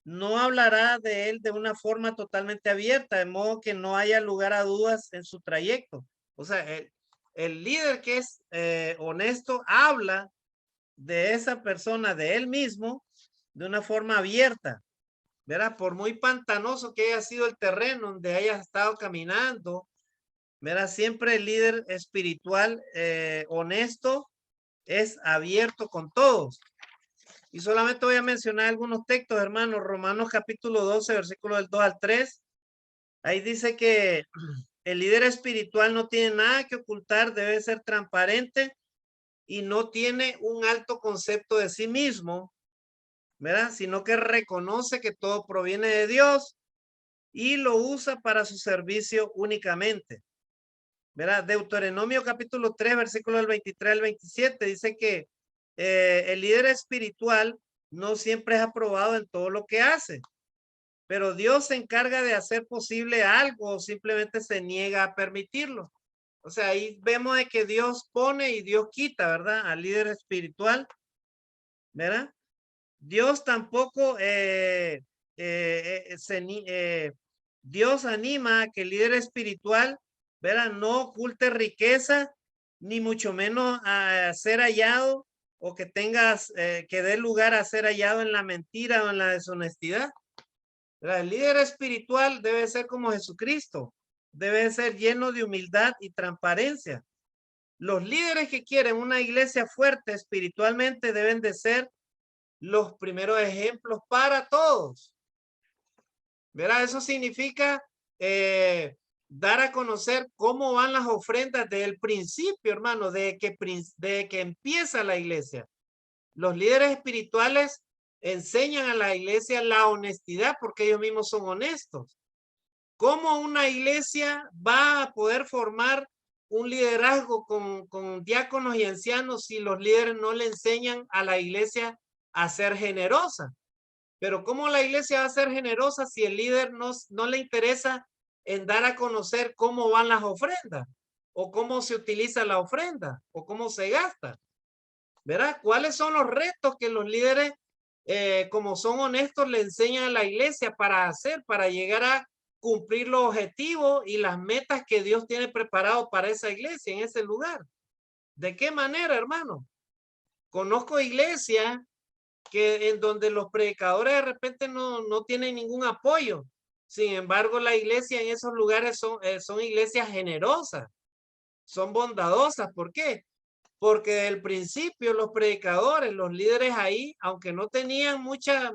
no hablará de él de una forma totalmente abierta, de modo que no haya lugar a dudas en su trayecto. O sea, el líder que es honesto habla de esa persona, de él mismo, de una forma abierta, ¿verdad? Por muy pantanoso que haya sido el terreno donde haya estado caminando, ¿verdad? Siempre el líder espiritual honesto es abierto con todos. Y solamente voy a mencionar algunos textos, hermanos. Romanos capítulo 12, versículo del 2 al 3. Ahí dice que el líder espiritual no tiene nada que ocultar, debe ser transparente y no tiene un alto concepto de sí mismo, ¿verdad? Sino que reconoce que todo proviene de Dios y lo usa para su servicio únicamente, ¿verdad? Deuteronomio capítulo 3, versículo del 23 al 27 dice que el líder espiritual no siempre es aprobado en todo lo que hace, pero Dios se encarga de hacer posible algo o simplemente se niega a permitirlo. O sea, ahí vemos de que Dios pone y Dios quita, ¿verdad? Al líder espiritual, ¿verdad? Dios tampoco, Dios anima a que el líder espiritual, ¿verdad? No oculte riqueza, ni mucho menos a ser hallado o que tengas, que dé lugar a ser hallado en la mentira o en la deshonestidad. ¿Verdad? El líder espiritual debe ser como Jesucristo, debe ser lleno de humildad y transparencia. Los líderes que quieren una iglesia fuerte espiritualmente deben de ser los primeros ejemplos para todos. ¿Verdad? Eso significa dar a conocer cómo van las ofrendas desde el principio, hermano, de que empieza la iglesia. Los líderes espirituales enseñan a la iglesia la honestidad porque ellos mismos son honestos. ¿Cómo una iglesia va a poder formar un liderazgo con diáconos y ancianos si los líderes no le enseñan a la iglesia a ser generosa? Pero ¿cómo la iglesia va a ser generosa si el líder no le interesa en dar a conocer cómo van las ofrendas? O cómo se utiliza la ofrenda, o cómo se gasta. ¿Verdad? ¿Cuáles son los retos que los líderes, como son honestos, le enseñan a la iglesia para hacer, para llegar a cumplir los objetivos y las metas que Dios tiene preparado para esa iglesia, en ese lugar? ¿De qué manera, hermano? Conozco iglesias que en donde los predicadores de repente no tienen ningún apoyo. Sin embargo, la iglesia en esos lugares son iglesias generosas, son bondadosas. ¿Por qué? Porque desde el principio los predicadores, los líderes ahí, aunque no tenían muchas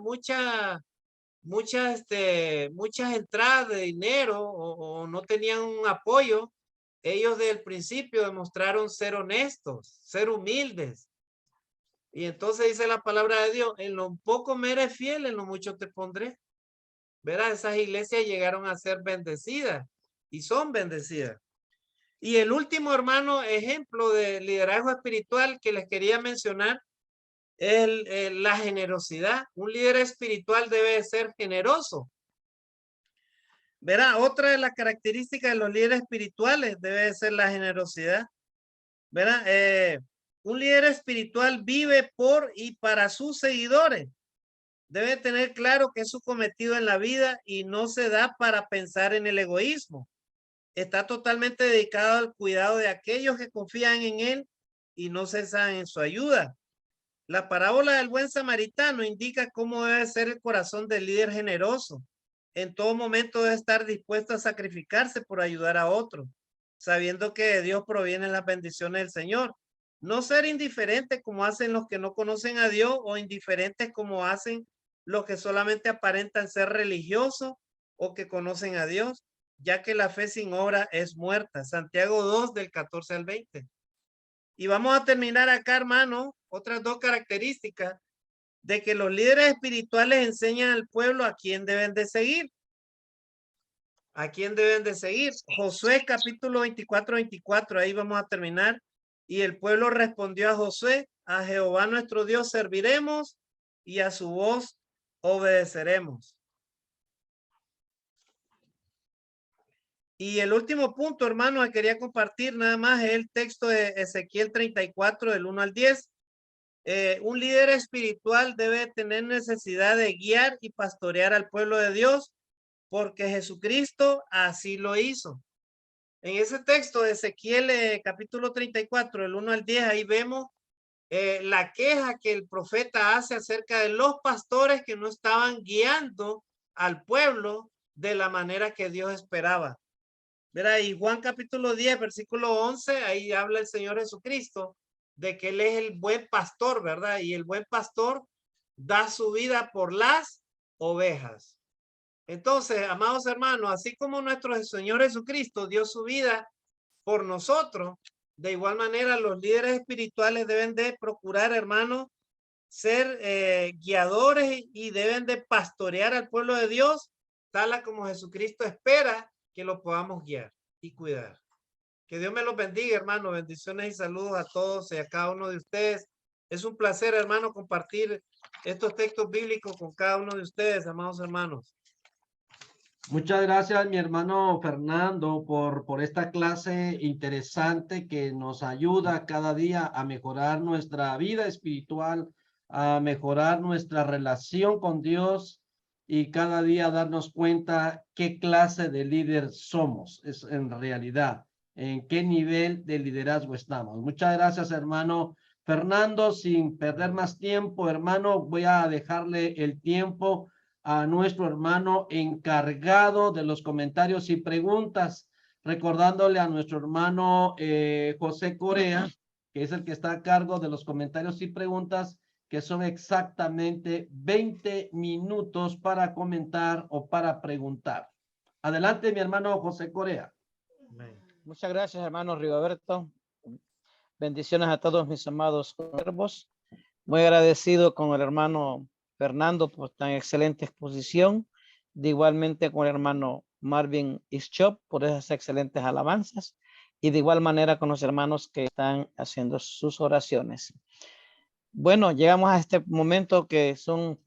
entradas de dinero o no tenían un apoyo, ellos desde el principio demostraron ser honestos, ser humildes. Y entonces dice la palabra de Dios, en lo poco me eres fiel, en lo mucho te pondré. Verá, esas iglesias llegaron a ser bendecidas y son bendecidas. Y el último, hermano, ejemplo de liderazgo espiritual que les quería mencionar es la generosidad. Un líder espiritual debe ser generoso. Verá, otra de las características de los líderes espirituales debe ser la generosidad. Verá, un líder espiritual vive por y para sus seguidores. Debe tener claro que es su cometido en la vida y no se da para pensar en el egoísmo. Está totalmente dedicado al cuidado de aquellos que confían en él y no cesan en su ayuda. La parábola del buen samaritano indica cómo debe ser el corazón del líder generoso. En todo momento debe estar dispuesto a sacrificarse por ayudar a otros, sabiendo que de Dios provienen las bendiciones del Señor. No ser indiferente como hacen los que no conocen a Dios o indiferentes como hacen los que solamente aparentan ser religiosos o que conocen a Dios, ya que la fe sin obra es muerta. Santiago 2 del 14 al 20. Y vamos a terminar acá, hermano, otras dos características de que los líderes espirituales enseñan al pueblo a quién deben de seguir. ¿A quién deben de seguir? Josué capítulo 24, ahí vamos a terminar. Y el pueblo respondió a Josué, a Jehová nuestro Dios serviremos y a su voz obedeceremos. Y el último punto, hermano, que quería compartir nada más es el texto de Ezequiel 34, del 1 al 10. Un líder espiritual debe tener necesidad de guiar y pastorear al pueblo de Dios, porque Jesucristo así lo hizo. En ese texto de Ezequiel capítulo 34, del 1 al 10, ahí vemos la queja que el profeta hace acerca de los pastores que no estaban guiando al pueblo de la manera que Dios esperaba. Verá, y Juan capítulo 10, versículo 11, ahí habla el Señor Jesucristo de que Él es el buen pastor, ¿verdad? Y el buen pastor da su vida por las ovejas. Entonces, amados hermanos, así como nuestro Señor Jesucristo dio su vida por nosotros, de igual manera los líderes espirituales deben de procurar, hermanos, ser guiadores y deben de pastorear al pueblo de Dios, tal como Jesucristo espera que lo podamos guiar y cuidar. Que Dios me los bendiga, hermano. Bendiciones y saludos a todos y a cada uno de ustedes. Es un placer, hermano, compartir estos textos bíblicos con cada uno de ustedes, amados hermanos. Muchas gracias, mi hermano Fernando, por esta clase interesante que nos ayuda cada día a mejorar nuestra vida espiritual, a mejorar nuestra relación con Dios y cada día darnos cuenta qué clase de líder somos, es en realidad, en qué nivel de liderazgo estamos. Muchas gracias, hermano Fernando. Sin perder más tiempo, hermano, voy a dejarle el tiempo a nuestro hermano encargado de los comentarios y preguntas, recordándole a nuestro hermano José Corea, que es el que está a cargo de los comentarios y preguntas, que son exactamente 20 minutos para comentar o para preguntar. Adelante, mi hermano José Corea. Muchas gracias, hermano Rigoberto. Bendiciones a todos mis amados siervos. Muy agradecido con el hermano Fernando por tan excelente exposición. De igualmente con el hermano Marvin Ischop por esas excelentes alabanzas. Y de igual manera con los hermanos que están haciendo sus oraciones. Bueno, llegamos a este momento que son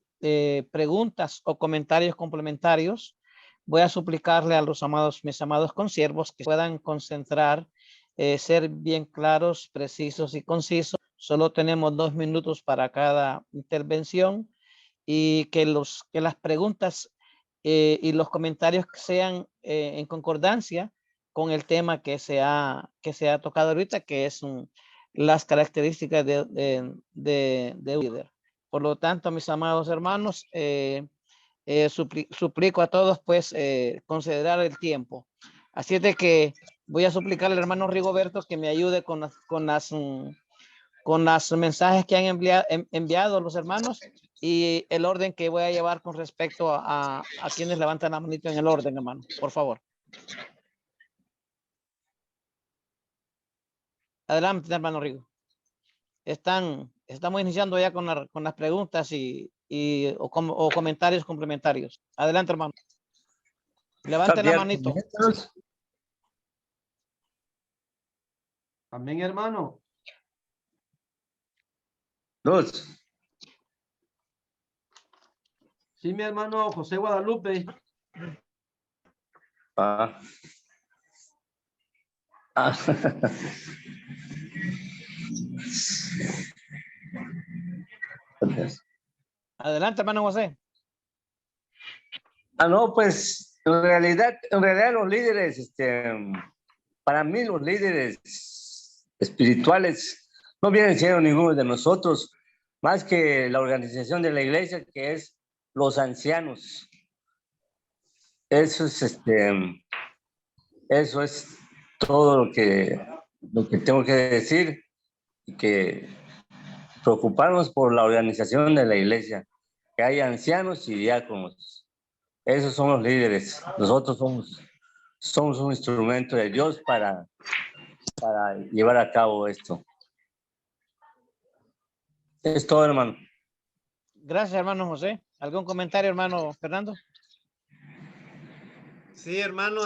preguntas o comentarios complementarios. Voy a suplicarle a los mis amados consiervos que puedan concentrar, ser bien claros, precisos y concisos. Solo tenemos 2 minutos para cada intervención y que las preguntas y los comentarios sean en concordancia con el tema que se ha tocado ahorita, que es las características de un líder. Por lo tanto, mis amados hermanos, suplico a todos pues considerar el tiempo. Así es de que voy a suplicar al hermano Rigoberto que me ayude con las mensajes que han enviado los hermanos y el orden que voy a llevar con respecto a quienes levantan la manito en el orden, hermano. Por favor. Adelante, hermano Rigo. Estamos iniciando ya con las preguntas o comentarios complementarios. Adelante, hermano. Levanten la manito. Amén, hermano. Dos. Sí, mi hermano José Guadalupe. Ah. Adelante, hermano José. No, pues en realidad los líderes, para mí los líderes espirituales no vienen siendo ninguno de nosotros, más que la organización de la iglesia, que es los ancianos. Eso es todo lo que tengo que decir, y que preocuparnos por la organización de la iglesia, que haya ancianos y diáconos. Esos son los líderes. Nosotros somos un instrumento de Dios para llevar a cabo esto. Es todo, hermano. Gracias, hermano José. ¿Algún comentario, hermano Fernando? Sí, hermano,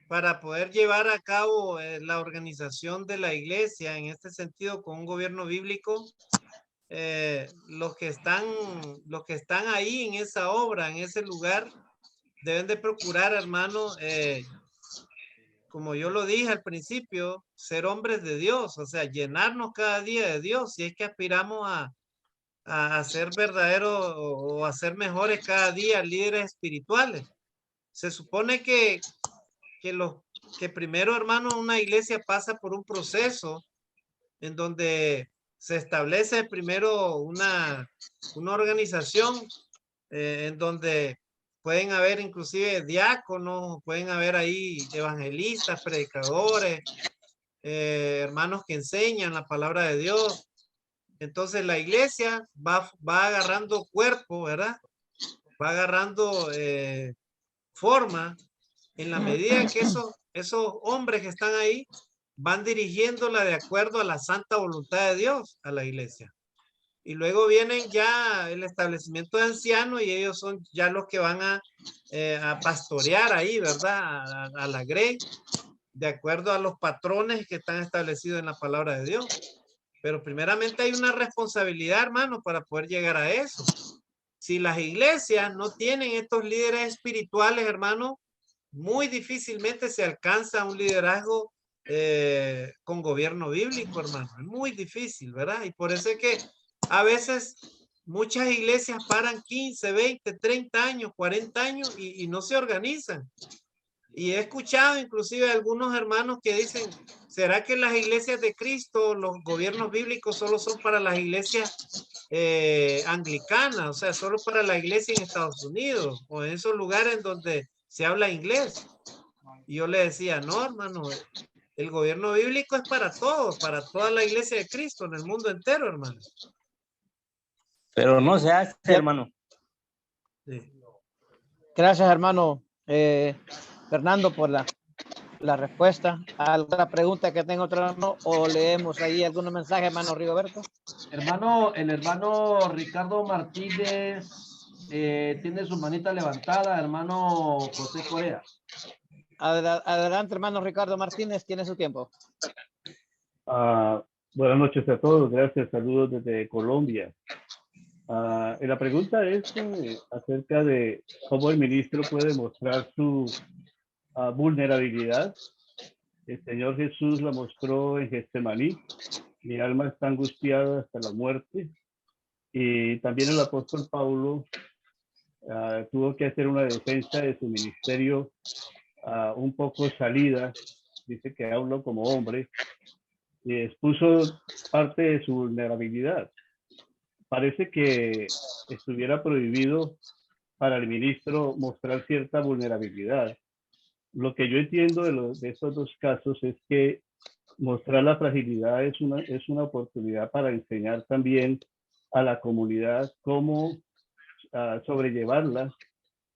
para poder llevar a cabo la organización de la iglesia en este sentido con un gobierno bíblico, los que están ahí en esa obra, en ese lugar, deben de procurar, hermano, como yo lo dije al principio, ser hombres de Dios, o sea, llenarnos cada día de Dios, si es que aspiramos a ser verdaderos o a ser mejores cada día líderes espirituales. Se supone que primero, hermano, una iglesia pasa por un proceso en donde se establece primero una organización en donde pueden haber inclusive diáconos, pueden haber ahí evangelistas, predicadores, hermanos que enseñan la palabra de Dios. Entonces la iglesia va agarrando cuerpo, ¿verdad? Va agarrando forma en la medida que esos hombres que están ahí van dirigiéndola de acuerdo a la santa voluntad de Dios a la iglesia. Y luego vienen ya el establecimiento de ancianos y ellos son ya los que van a pastorear ahí, ¿verdad? A la grey, de acuerdo a los patrones que están establecidos en la palabra de Dios. Pero primeramente hay una responsabilidad, hermano, para poder llegar a eso. Si las iglesias no tienen estos líderes espirituales, hermano, muy difícilmente se alcanza un liderazgo con gobierno bíblico, hermano. Es muy difícil, ¿verdad? Y por eso es que a veces muchas iglesias paran 15, 20, 30 años, 40 años y no se organizan. Y he escuchado inclusive algunos hermanos que dicen, ¿será que las iglesias de Cristo, los gobiernos bíblicos solo son para las iglesias anglicanas? O sea, solo para la iglesia en Estados Unidos o en esos lugares en donde se habla inglés. Y yo le decía, no, hermano, el gobierno bíblico es para todos, para toda la iglesia de Cristo en el mundo entero, hermano. Pero no se hace, hermano. Sí. Gracias, hermano Fernando, por la respuesta. ¿Alguna pregunta que tenga otro hermano o leemos ahí algunos mensajes, hermano Rigoberto? Hermano, el hermano Ricardo Martínez tiene su manita levantada, hermano José Corea. Adelante, hermano Ricardo Martínez, tiene su tiempo. Buenas noches a todos, gracias, saludos desde Colombia. La pregunta es acerca de cómo el ministro puede mostrar su vulnerabilidad. El Señor Jesús la mostró en Getsemaní. Mi alma está angustiada hasta la muerte. Y también el apóstol Pablo tuvo que hacer una defensa de su ministerio un poco salida. Dice que habló como hombre. expuso parte de su vulnerabilidad. Parece que estuviera prohibido para el ministro mostrar cierta vulnerabilidad. Lo que yo entiendo de estos dos casos es que mostrar la fragilidad es una oportunidad para enseñar también a la comunidad cómo sobrellevarla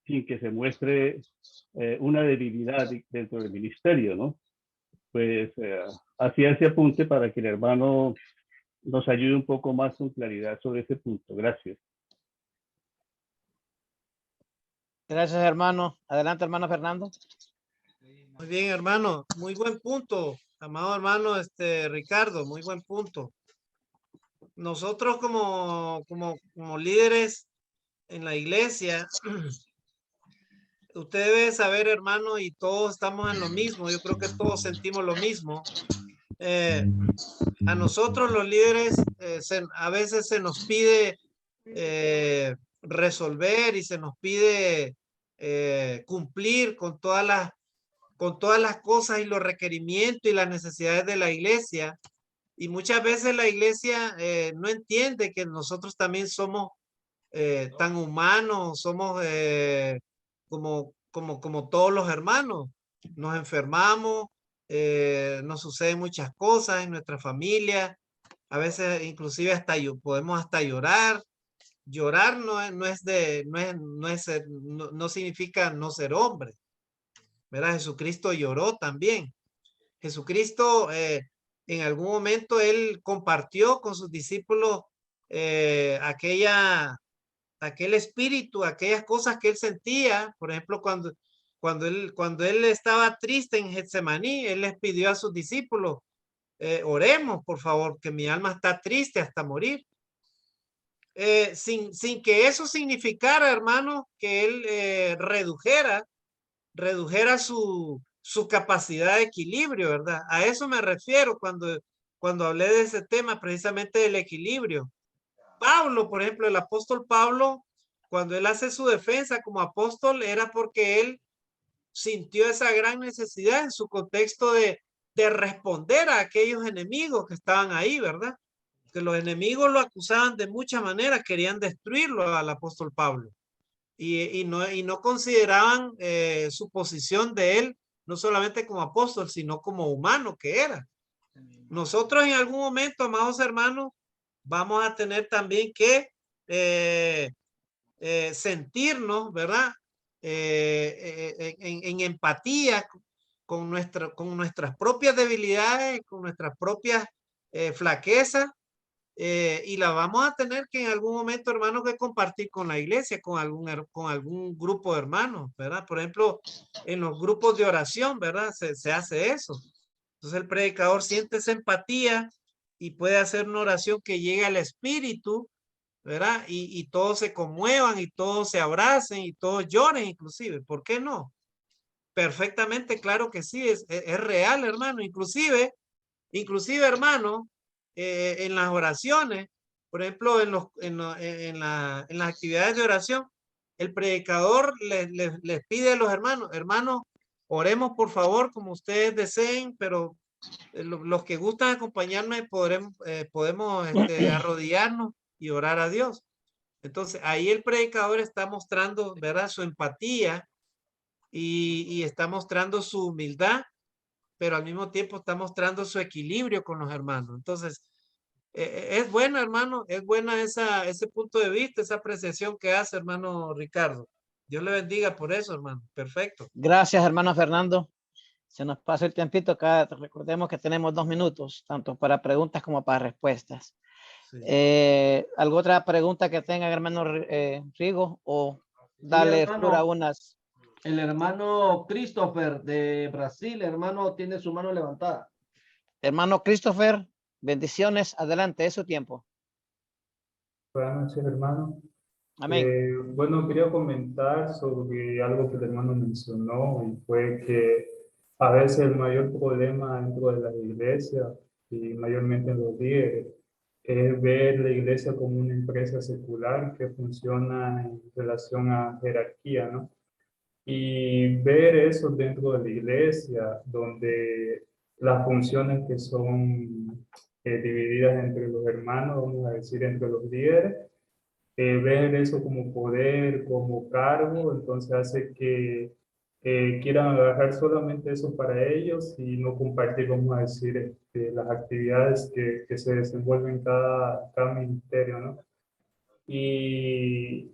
sin que se muestre una debilidad dentro del ministerio, ¿no? Pues hacía ese apunte para que el hermano nos ayude un poco más con claridad sobre ese punto. Gracias. Gracias, hermano. Adelante, hermano Fernando. Muy bien, hermano. Muy buen punto, amado hermano Ricardo. Muy buen punto. Nosotros como líderes en la iglesia, usted debe saber, hermano, y todos estamos en lo mismo. Yo creo que todos sentimos lo mismo. A nosotros los líderes a veces se nos pide resolver y se nos pide cumplir con todas las cosas y los requerimientos y las necesidades de la iglesia. Y muchas veces la iglesia no entiende que nosotros también somos tan humanos, somos como todos los hermanos. Nos enfermamos, nos suceden muchas cosas en nuestra familia. A veces inclusive podemos hasta llorar. Llorar no significa no ser hombre, ¿verdad? Jesucristo lloró también. Jesucristo en algún momento él compartió con sus discípulos aquel espíritu, aquellas cosas que él sentía. Por ejemplo, cuando él estaba triste en Getsemaní, él les pidió a sus discípulos, oremos, por favor, que mi alma está triste hasta morir. Sin que eso significara, hermano, que él redujera su capacidad de equilibrio, ¿verdad? A eso me refiero cuando hablé de ese tema, precisamente del equilibrio. Pablo, por ejemplo, el apóstol Pablo, cuando él hace su defensa como apóstol, era porque él sintió esa gran necesidad en su contexto de responder a aquellos enemigos que estaban ahí, ¿verdad? Que los enemigos lo acusaban de muchas maneras, querían destruirlo al apóstol Pablo. Y no consideraban su posición de él, no solamente como apóstol, sino como humano que era. Nosotros en algún momento, amados hermanos, vamos a tener también que sentirnos, ¿verdad? En empatía con nuestras propias debilidades, con nuestras propias flaquezas, y la vamos a tener que en algún momento, hermanos, que compartir con la iglesia, con algún grupo de hermanos, ¿verdad? Por ejemplo, en los grupos de oración, ¿verdad? Se hace eso. Entonces el predicador siente esa empatía y puede hacer una oración que llegue al espíritu, ¿verdad? Y todos se conmuevan y todos se abracen y todos lloren inclusive. ¿Por qué no? Perfectamente, claro que sí, es real, hermano. Inclusive, hermano, en las oraciones, por ejemplo, en las actividades de oración, el predicador les pide a los hermanos, oremos por favor como ustedes deseen, pero los que gustan acompañarme podemos arrodillarnos y orar a Dios. Entonces, ahí el predicador está mostrando, ¿verdad?, su empatía y está mostrando su humildad, pero al mismo tiempo está mostrando su equilibrio con los hermanos. Entonces, es bueno, hermano, es buena ese punto de vista, esa apreciación que hace, hermano Ricardo. Dios le bendiga por eso, hermano. Perfecto. Gracias, hermano Fernando. Se nos pasa el tiempito acá. Recordemos que tenemos 2 minutos, tanto para preguntas como para respuestas. Sí. ¿Alguna otra pregunta que tenga, hermano Rigo? O darle lectura unas. El hermano Christopher de Brasil, hermano, tiene su mano levantada. Hermano Christopher, bendiciones. Adelante, es su tiempo. Buenas noches, hermano. Amén. Bueno, quería comentar sobre algo que el hermano mencionó, y fue que a veces el mayor problema dentro de la iglesia, y mayormente en los líderes, es ver la iglesia como una empresa secular que funciona en relación a jerarquía, ¿no? Y ver eso dentro de la iglesia, donde las funciones que son divididas entre los hermanos, vamos a decir, entre los líderes. Ver eso como poder, como cargo, entonces hace que quieran agarrar solamente eso para ellos y no compartir, vamos a decir, las actividades que se desenvuelven en cada ministerio, ¿no? Y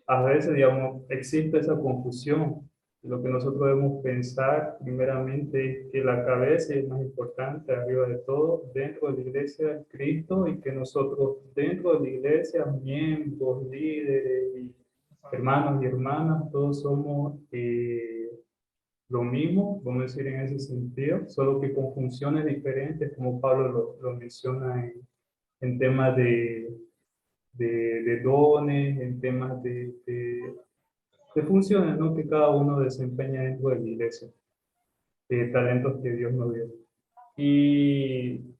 a veces, digamos, existe esa confusión. Lo que nosotros debemos pensar primeramente es que la cabeza es más importante arriba de todo dentro de la iglesia es Cristo y que nosotros dentro de la iglesia, miembros, líderes y hermanos y hermanas, todos somos lo mismo, vamos a decir en ese sentido, solo que con funciones diferentes, como Pablo lo menciona en temas de dones, en temas de funciones, ¿no? Que cada uno desempeña dentro de la iglesia, talentos que Dios nos dio. Y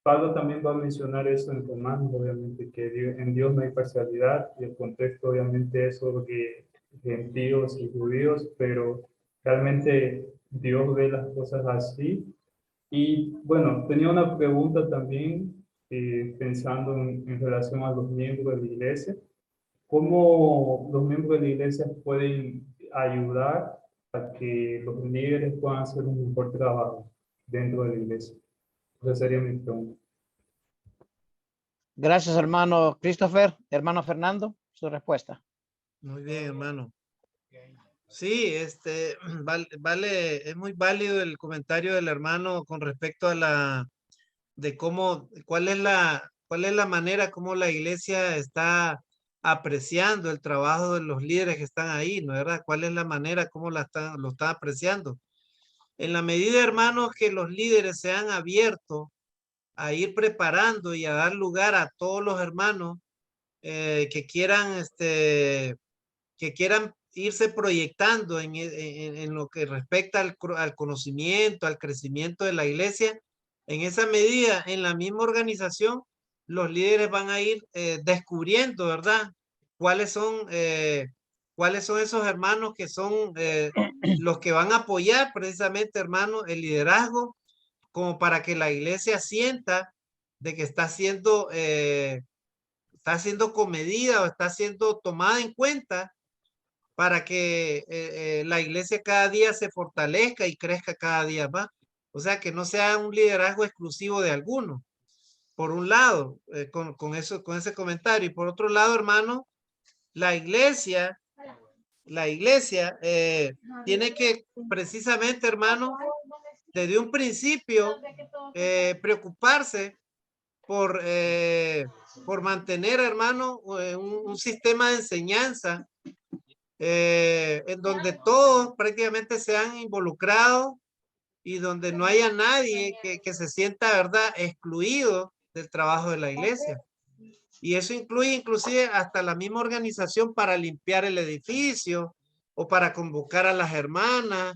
Pablo también va a mencionar eso en Romanos, obviamente, que en Dios no hay parcialidad, y el contexto obviamente es sobre gentiles y judíos, pero realmente Dios ve las cosas así. Y bueno, tenía una pregunta también, pensando en relación a los miembros de la iglesia. ¿Cómo los miembros de la iglesia pueden ayudar a que los líderes puedan hacer un mejor trabajo dentro de la iglesia? Esa sería mi pregunta. Gracias, hermano Christopher. Hermano Fernando, su respuesta. Muy bien, hermano. Sí, es muy válido el comentario del hermano con respecto a de cuál es la manera como la iglesia está apreciando el trabajo de los líderes que están ahí, ¿no es verdad? ¿Cuál es la manera como lo están apreciando? En la medida, hermanos, que los líderes se han abierto a ir preparando y a dar lugar a todos los hermanos que quieran irse proyectando en lo que respecta al conocimiento, al crecimiento de la iglesia. En esa medida, en la misma organización, los líderes van a ir descubriendo, ¿verdad? ¿Cuáles son esos hermanos que son los que van a apoyar precisamente, hermanos, el liderazgo, como para que la iglesia sienta de que está siendo comedida o está siendo tomada en cuenta para que la iglesia cada día se fortalezca y crezca cada día más. O sea, que no sea un liderazgo exclusivo de alguno. Por un lado, con ese comentario. Y por otro lado, hermano, la iglesia tiene que precisamente, hermano, desde un principio preocuparse por mantener, hermano, un sistema de enseñanza en donde todos prácticamente se han involucrado y donde no haya nadie que se sienta, ¿verdad?, excluido del trabajo de la iglesia. Y eso incluye inclusive hasta la misma organización para limpiar el edificio o para convocar a las hermanas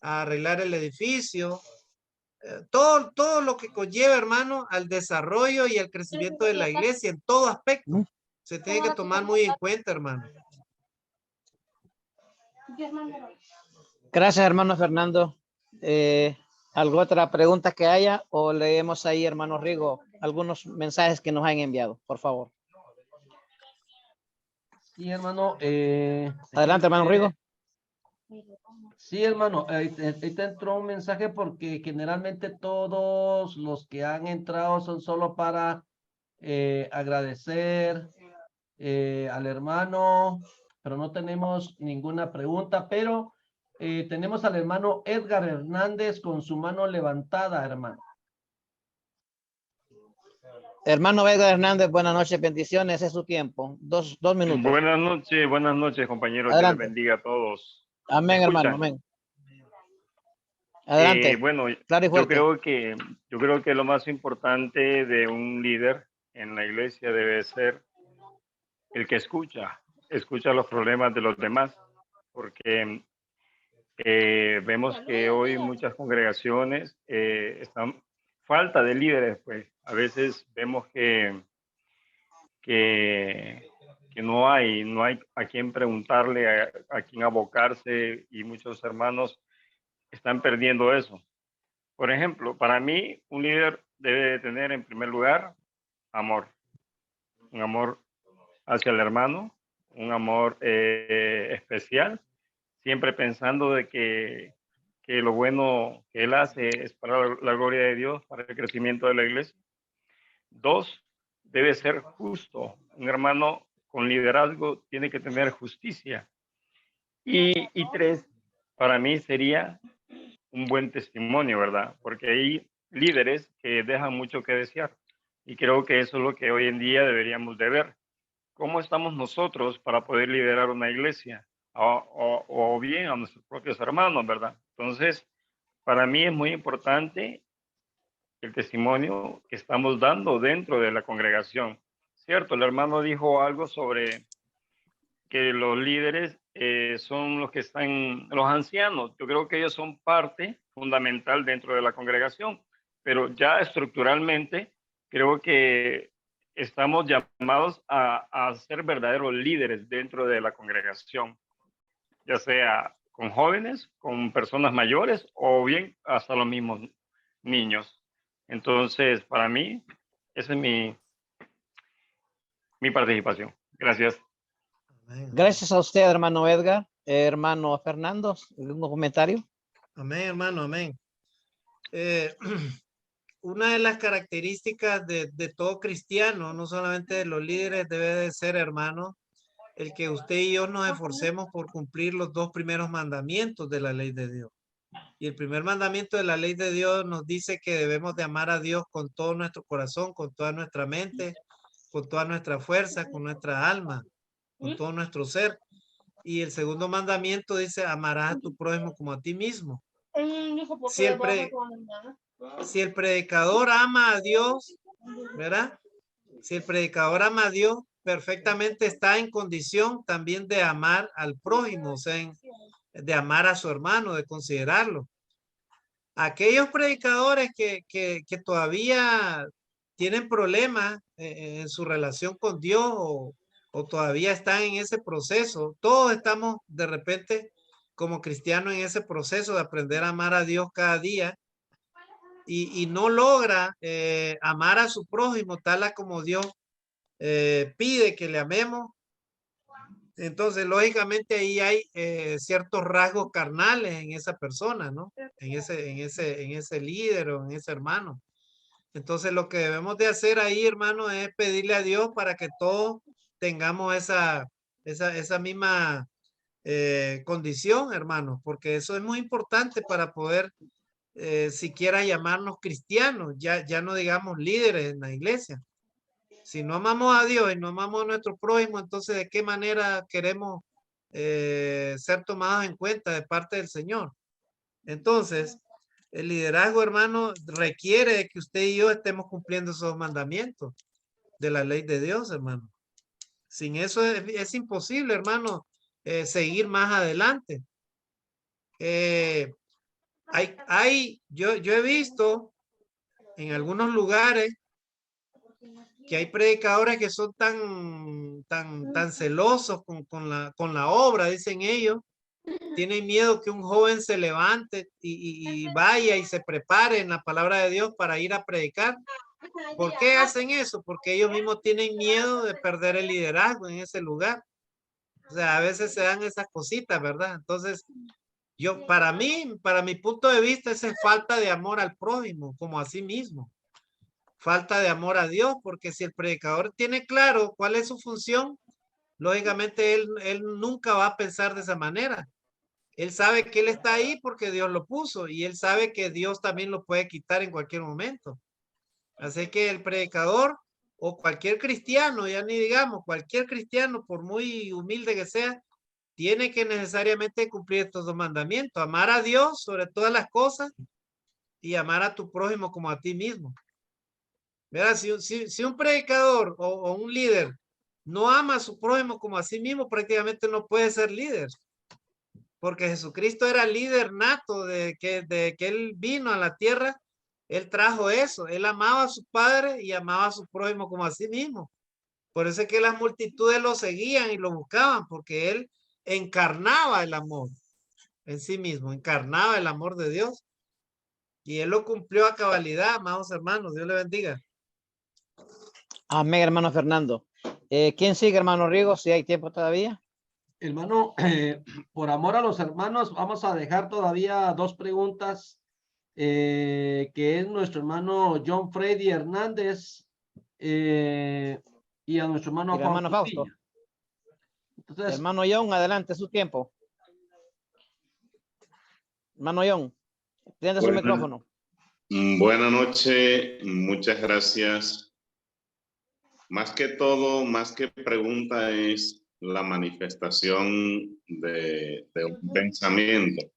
a arreglar el edificio. Todo lo que conlleva, hermano, al desarrollo y al crecimiento de la iglesia en todo aspecto. Se tiene que tomar muy en cuenta, hermano. Gracias, hermano Fernando. ¿Alguna otra pregunta que haya o leemos ahí, hermano Rigo, algunos mensajes que nos han enviado, por favor? Sí, hermano. Adelante, hermano Rigo. Sí, hermano, ahí te entró un mensaje porque generalmente todos los que han entrado son solo para agradecer al hermano, pero no tenemos ninguna pregunta, pero tenemos al hermano Edgar Hernández con su mano levantada, hermano. Hermano Edgar Hernández, buenas noches, bendiciones, es su tiempo. Dos minutos. Buenas noches, compañeros. Adelante. Dios les bendiga a todos. Amén, hermano, amén. Adelante. Bueno, claro y fuerte. yo creo que lo más importante de un líder en la iglesia debe ser el que escucha los problemas de los demás, porque vemos que hoy muchas congregaciones están falta de líderes, pues a veces vemos que no hay a quien preguntarle, a quien abocarse, y muchos hermanos están perdiendo eso. Por ejemplo, para mí, un líder debe de tener en primer lugar amor. Un amor hacia el hermano, un amor especial, siempre pensando de que lo bueno que él hace es para la gloria de Dios, para el crecimiento de la iglesia. 2, debe ser justo. Un hermano con liderazgo tiene que tener justicia. Y 3, para mí sería un buen testimonio, ¿verdad? Porque hay líderes que dejan mucho que desear. Y creo que eso es lo que hoy en día deberíamos de ver. ¿Cómo estamos nosotros para poder liderar una iglesia? O bien a nuestros propios hermanos, ¿verdad? Entonces, para mí es muy importante el testimonio que estamos dando dentro de la congregación. Cierto, el hermano dijo algo sobre que los líderes son los que están, los ancianos. Yo creo que ellos son parte fundamental dentro de la congregación, pero ya estructuralmente creo que estamos llamados a ser verdaderos líderes dentro de la congregación, ya sea con jóvenes, con personas mayores o bien hasta los mismos niños. Entonces, para mí, esa es mi participación. Gracias. Gracias a usted, hermano Edgar. Hermano Fernando, ¿algún comentario? Amén, hermano, amén. Una de las características de todo cristiano, no solamente de los líderes, debe de ser, hermano, el que usted y yo nos esforcemos por cumplir los 2 primeros mandamientos de la ley de Dios. Y el primer mandamiento de la ley de Dios nos dice que debemos de amar a Dios con todo nuestro corazón, con toda nuestra mente, con toda nuestra fuerza, con nuestra alma, con todo nuestro ser. Y el segundo mandamiento dice, amarás a tu prójimo como a ti mismo. Si el predicador ama a Dios, ¿verdad? Si el predicador ama a Dios, perfectamente está en condición también de amar al prójimo, o sea, de amar a su hermano, de considerarlo. Aquellos predicadores que todavía tienen problemas en su relación con Dios o todavía están en ese proceso, todos estamos de repente como cristianos en ese proceso de aprender a amar a Dios cada día y no logra amar a su prójimo tal como Dios pide que le amemos. Entonces, lógicamente ahí hay ciertos rasgos carnales en esa persona, ¿no? En ese líder o en ese hermano. Entonces, lo que debemos de hacer ahí, hermano, es pedirle a Dios para que todos tengamos esa misma condición, hermano, porque eso es muy importante para poder siquiera llamarnos cristianos, ya no digamos líderes en la iglesia. Si no amamos a Dios y no amamos a nuestro prójimo, entonces ¿de qué manera queremos ser tomados en cuenta de parte del Señor? Entonces, el liderazgo, hermano, requiere de que usted y yo estemos cumpliendo esos mandamientos de la ley de Dios, hermano. Sin eso es imposible, hermano, seguir más adelante. Yo he visto en algunos lugares que hay predicadores que son tan celosos con la obra, dicen ellos, tienen miedo que un joven se levante y vaya y se prepare en la palabra de Dios para ir a predicar. ¿Por qué hacen eso? Porque ellos mismos tienen miedo de perder el liderazgo en ese lugar. O sea, a veces se dan esas cositas, ¿verdad? Entonces, para mi punto de vista, esa es falta de amor al prójimo, como a sí mismo. Falta de amor a Dios, porque si el predicador tiene claro cuál es su función, lógicamente él nunca va a pensar de esa manera. Él sabe que él está ahí porque Dios lo puso y él sabe que Dios también lo puede quitar en cualquier momento. Así que el predicador o cualquier cristiano, ya ni digamos, cualquier cristiano, por muy humilde que sea, tiene que necesariamente cumplir estos 2 mandamientos, amar a Dios sobre todas las cosas y amar a tu prójimo como a ti mismo. Mira, si un predicador o un líder no ama a su prójimo como a sí mismo, prácticamente no puede ser líder. Porque Jesucristo era líder nato de que él vino a la tierra, él trajo eso. Él amaba a su padre y amaba a su prójimo como a sí mismo. Por eso es que las multitudes lo seguían y lo buscaban, porque él encarnaba el amor en sí mismo, encarnaba el amor de Dios. Y él lo cumplió a cabalidad, amados hermanos. Dios le bendiga. Amén, hermano Fernando. ¿Quién sigue, hermano Rigo? Si hay tiempo todavía. Hermano, por amor a los hermanos, vamos a dejar todavía dos preguntas, que es nuestro hermano John Freddy Hernández y a nuestro hermano Y el hermano Fausto Fausto. Villa. Entonces, Hermano John, adelante, su tiempo. Hermano John, prenda su micrófono. Buenas noches, muchas gracias. Más que todo, más que pregunta, es la manifestación de un pensamiento.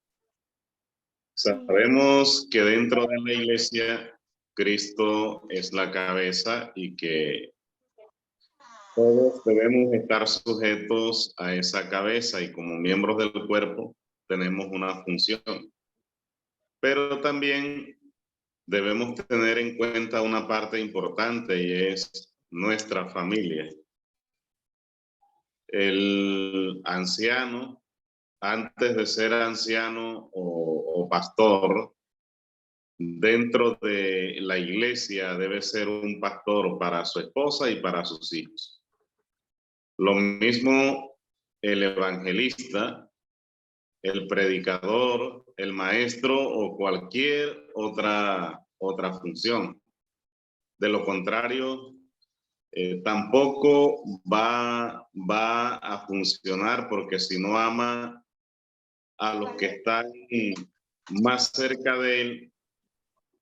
Sabemos que dentro de la iglesia, Cristo es la cabeza y que todos debemos estar sujetos a esa cabeza y como miembros del cuerpo tenemos una función. Pero también debemos tener en cuenta una parte importante y es nuestra familia. El anciano, antes de ser anciano o pastor, dentro de la iglesia debe ser un pastor para su esposa y para sus hijos. Lo mismo el evangelista, el predicador, el maestro o cualquier otra función. De lo contrario, tampoco va a funcionar, porque si no ama a los que están más cerca de él,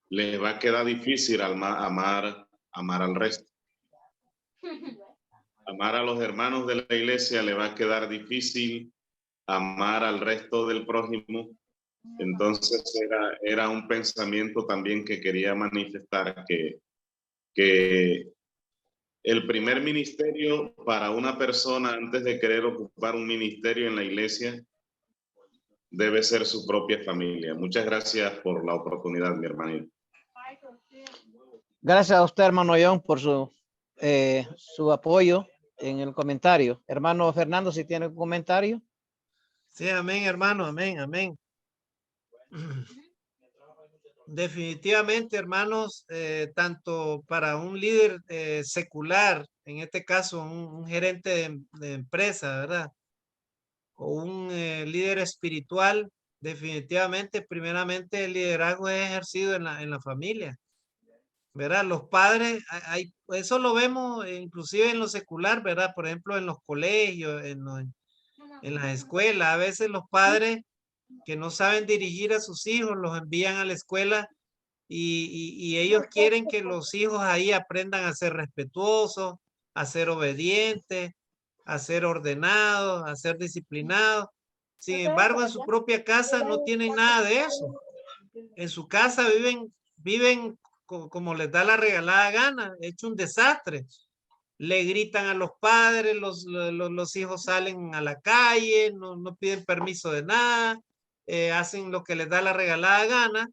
les va a quedar difícil amar al resto. Amar a los hermanos de la iglesia le va a quedar difícil amar al resto del prójimo. Entonces era un pensamiento también que quería manifestar, que el primer ministerio para una persona antes de querer ocupar un ministerio en la iglesia debe ser su propia familia. Muchas gracias por la oportunidad, mi hermanito. Gracias a usted, hermano John, por su apoyo en el comentario. Hermano Fernando, si tiene un comentario. Sí, amén, hermano, amén, amén. Definitivamente, hermanos, tanto para un líder secular, en este caso un gerente de empresa, ¿verdad? O un líder espiritual, definitivamente, primeramente, el liderazgo es ejercido en la familia, ¿verdad? Los padres, eso lo vemos inclusive en lo secular, ¿verdad? Por ejemplo, en los colegios, en las escuelas, a veces los padres que no saben dirigir a sus hijos los envían a la escuela y ellos quieren que los hijos ahí aprendan a ser respetuosos, a ser obedientes, a ser ordenados, a ser disciplinados. Sin embargo, en su propia casa no tienen nada de eso. En su casa viven como les da la regalada gana, hecho un desastre. Le gritan a los padres, los hijos salen a la calle, no piden permiso de nada, hacen lo que les da la regalada gana.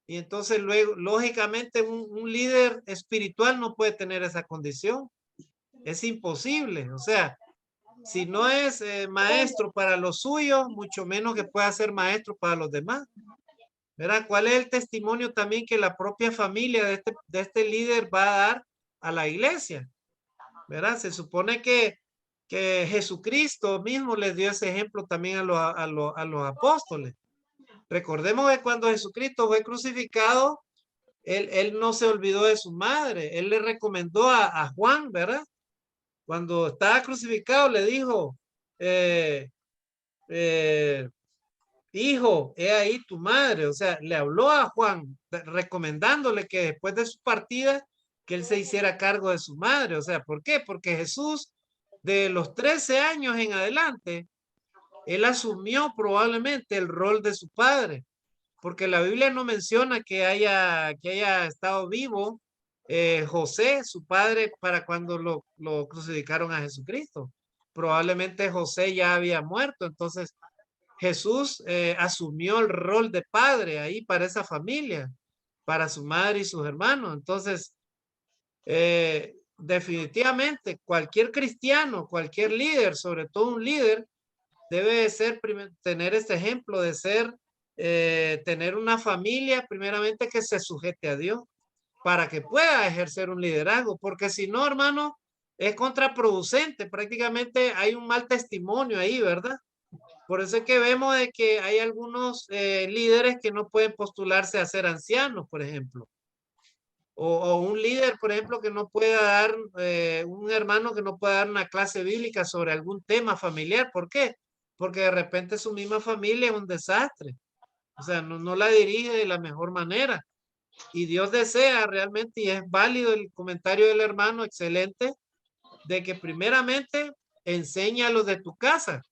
Y entonces luego, lógicamente, un líder espiritual no puede tener esa condición. Es imposible. O sea, si no es maestro para los suyos, mucho menos que pueda ser maestro para los demás. ¿Verdad? ¿Cuál es el testimonio también que la propia familia de este líder va a dar a la iglesia? ¿Verdad? Se supone que Jesucristo mismo les dio ese ejemplo también a los apóstoles. Recordemos que cuando Jesucristo fue crucificado, él no se olvidó de su madre. Él le recomendó a Juan, ¿verdad? Cuando estaba crucificado le dijo, hijo, he ahí tu madre. O sea, le habló a Juan recomendándole que después de su partida, que él se hiciera cargo de su madre. O sea, ¿por qué? Porque Jesús, de los 13 años en adelante, él asumió probablemente el rol de su padre, porque la Biblia no menciona que haya estado vivo José, su padre, para cuando lo crucificaron a Jesucristo. Probablemente José ya había muerto, entonces Jesús asumió el rol de padre ahí para esa familia, para su madre y sus hermanos. Entonces, definitivamente cualquier cristiano, cualquier líder, sobre todo un líder, debe tener este ejemplo de ser tener una familia, primeramente que se sujete a Dios para que pueda ejercer un liderazgo, porque si no, hermano, es contraproducente. Prácticamente hay un mal testimonio ahí, ¿verdad? Por eso es que vemos de que hay algunos líderes que no pueden postularse a ser ancianos, por ejemplo. O un líder, por ejemplo, que no pueda dar, un hermano que no pueda dar una clase bíblica sobre algún tema familiar. ¿Por qué? Porque de repente su misma familia es un desastre. O sea, no la dirige de la mejor manera. Y Dios desea realmente, y es válido el comentario del hermano, excelente, de que primeramente enseña a los de tu casa.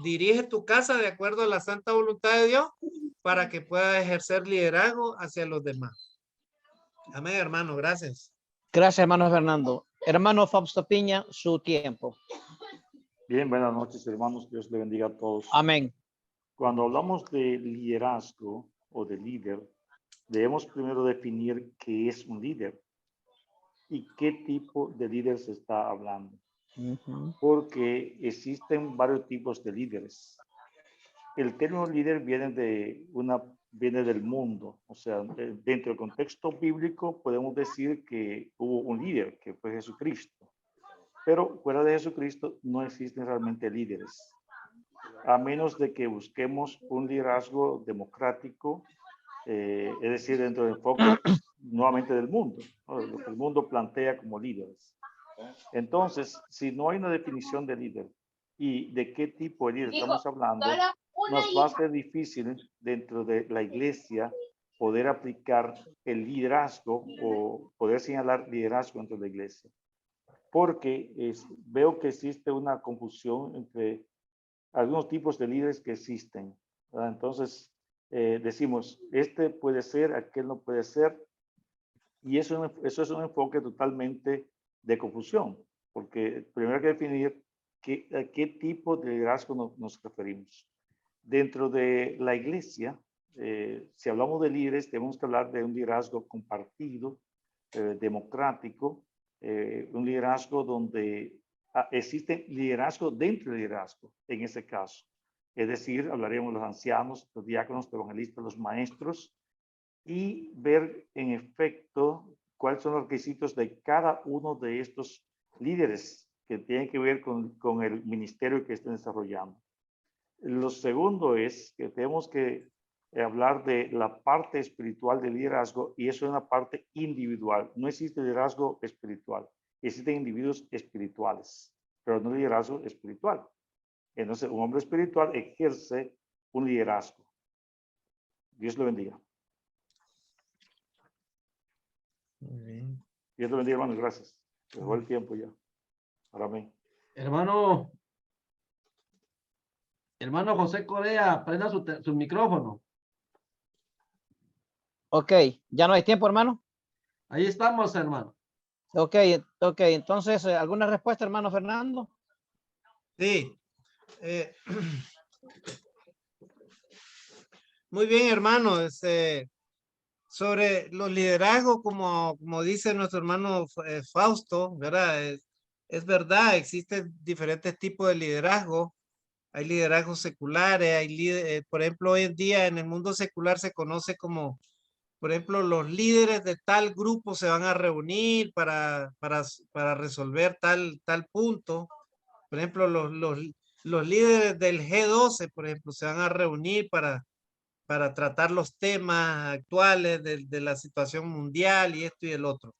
Dirige tu casa de acuerdo a la santa voluntad de Dios para que pueda ejercer liderazgo hacia los demás. Amén, hermano, gracias. Gracias, hermano Fernando. Hermano Fausto Piña, su tiempo. Bien, buenas noches, hermanos. Dios le bendiga a todos. Amén. Cuando hablamos de liderazgo o de líder, debemos primero definir qué es un líder y qué tipo de líder se está hablando. Porque existen varios tipos de líderes. El término líder viene del mundo, o sea, dentro del contexto bíblico podemos decir que hubo un líder, que fue Jesucristo. Pero fuera de Jesucristo no existen realmente líderes, a menos de que busquemos un liderazgo democrático, es decir, dentro del enfoque nuevamente del mundo, ¿no? Lo que el mundo plantea como líderes. Entonces, si no hay una definición de líder y de qué tipo de líder estamos hablando, nos va a ser difícil dentro de la iglesia poder aplicar el liderazgo o poder señalar liderazgo dentro de la iglesia. Porque veo que existe una confusión entre algunos tipos de líderes que existen, ¿verdad? Entonces, decimos, este puede ser, aquel no puede ser, y eso es un enfoque totalmente de confusión, porque primero hay que definir a qué tipo de liderazgo nos referimos. Dentro de la iglesia, si hablamos de líderes, tenemos que hablar de un liderazgo compartido, democrático, un liderazgo donde existe liderazgo dentro del liderazgo, en ese caso. Es decir, hablaremos de los ancianos, los diáconos, los evangelistas, los maestros, y ver en efecto cuáles son los requisitos de cada uno de estos líderes que tienen que ver con el ministerio que estén desarrollando. Lo segundo es que tenemos que hablar de la parte espiritual del liderazgo, y eso es una parte individual. No existe liderazgo espiritual, existen individuos espirituales, pero no liderazgo espiritual. Entonces, un hombre espiritual ejerce un liderazgo. Dios lo bendiga. Muy bien. Dios lo bendiga, hermano. Gracias. Llegó el tiempo ya. Para mí. Hermano José Correa, prenda su micrófono. Ok, ¿ya no hay tiempo, hermano? Ahí estamos, hermano. Ok, entonces, ¿alguna respuesta, hermano Fernando? Sí. Muy bien, hermano. Sobre los liderazgos, como dice nuestro hermano Fausto, ¿verdad? Es verdad, existen diferentes tipos de liderazgo. Hay liderazgos seculares, por ejemplo, hoy en día en el mundo secular se conoce como, por ejemplo, los líderes de tal grupo se van a reunir para resolver tal punto. Por ejemplo, los líderes del G12, por ejemplo, se van a reunir para tratar los temas actuales de la situación mundial y esto y el otro.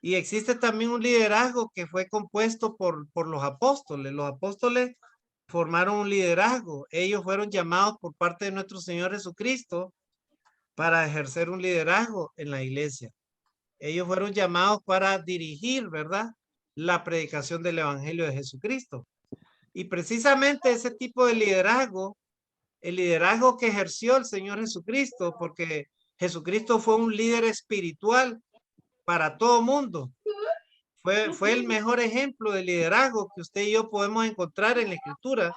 Y existe también un liderazgo que fue compuesto por los apóstoles. Los apóstoles formaron un liderazgo. Ellos fueron llamados por parte de nuestro Señor Jesucristo para ejercer un liderazgo en la iglesia. Ellos fueron llamados para dirigir, ¿verdad?, la predicación del Evangelio de Jesucristo. Y precisamente ese tipo de liderazgo, el liderazgo que ejerció el Señor Jesucristo, porque Jesucristo fue un líder espiritual para todo mundo. Fue el mejor ejemplo de liderazgo que usted y yo podemos encontrar en la Escritura.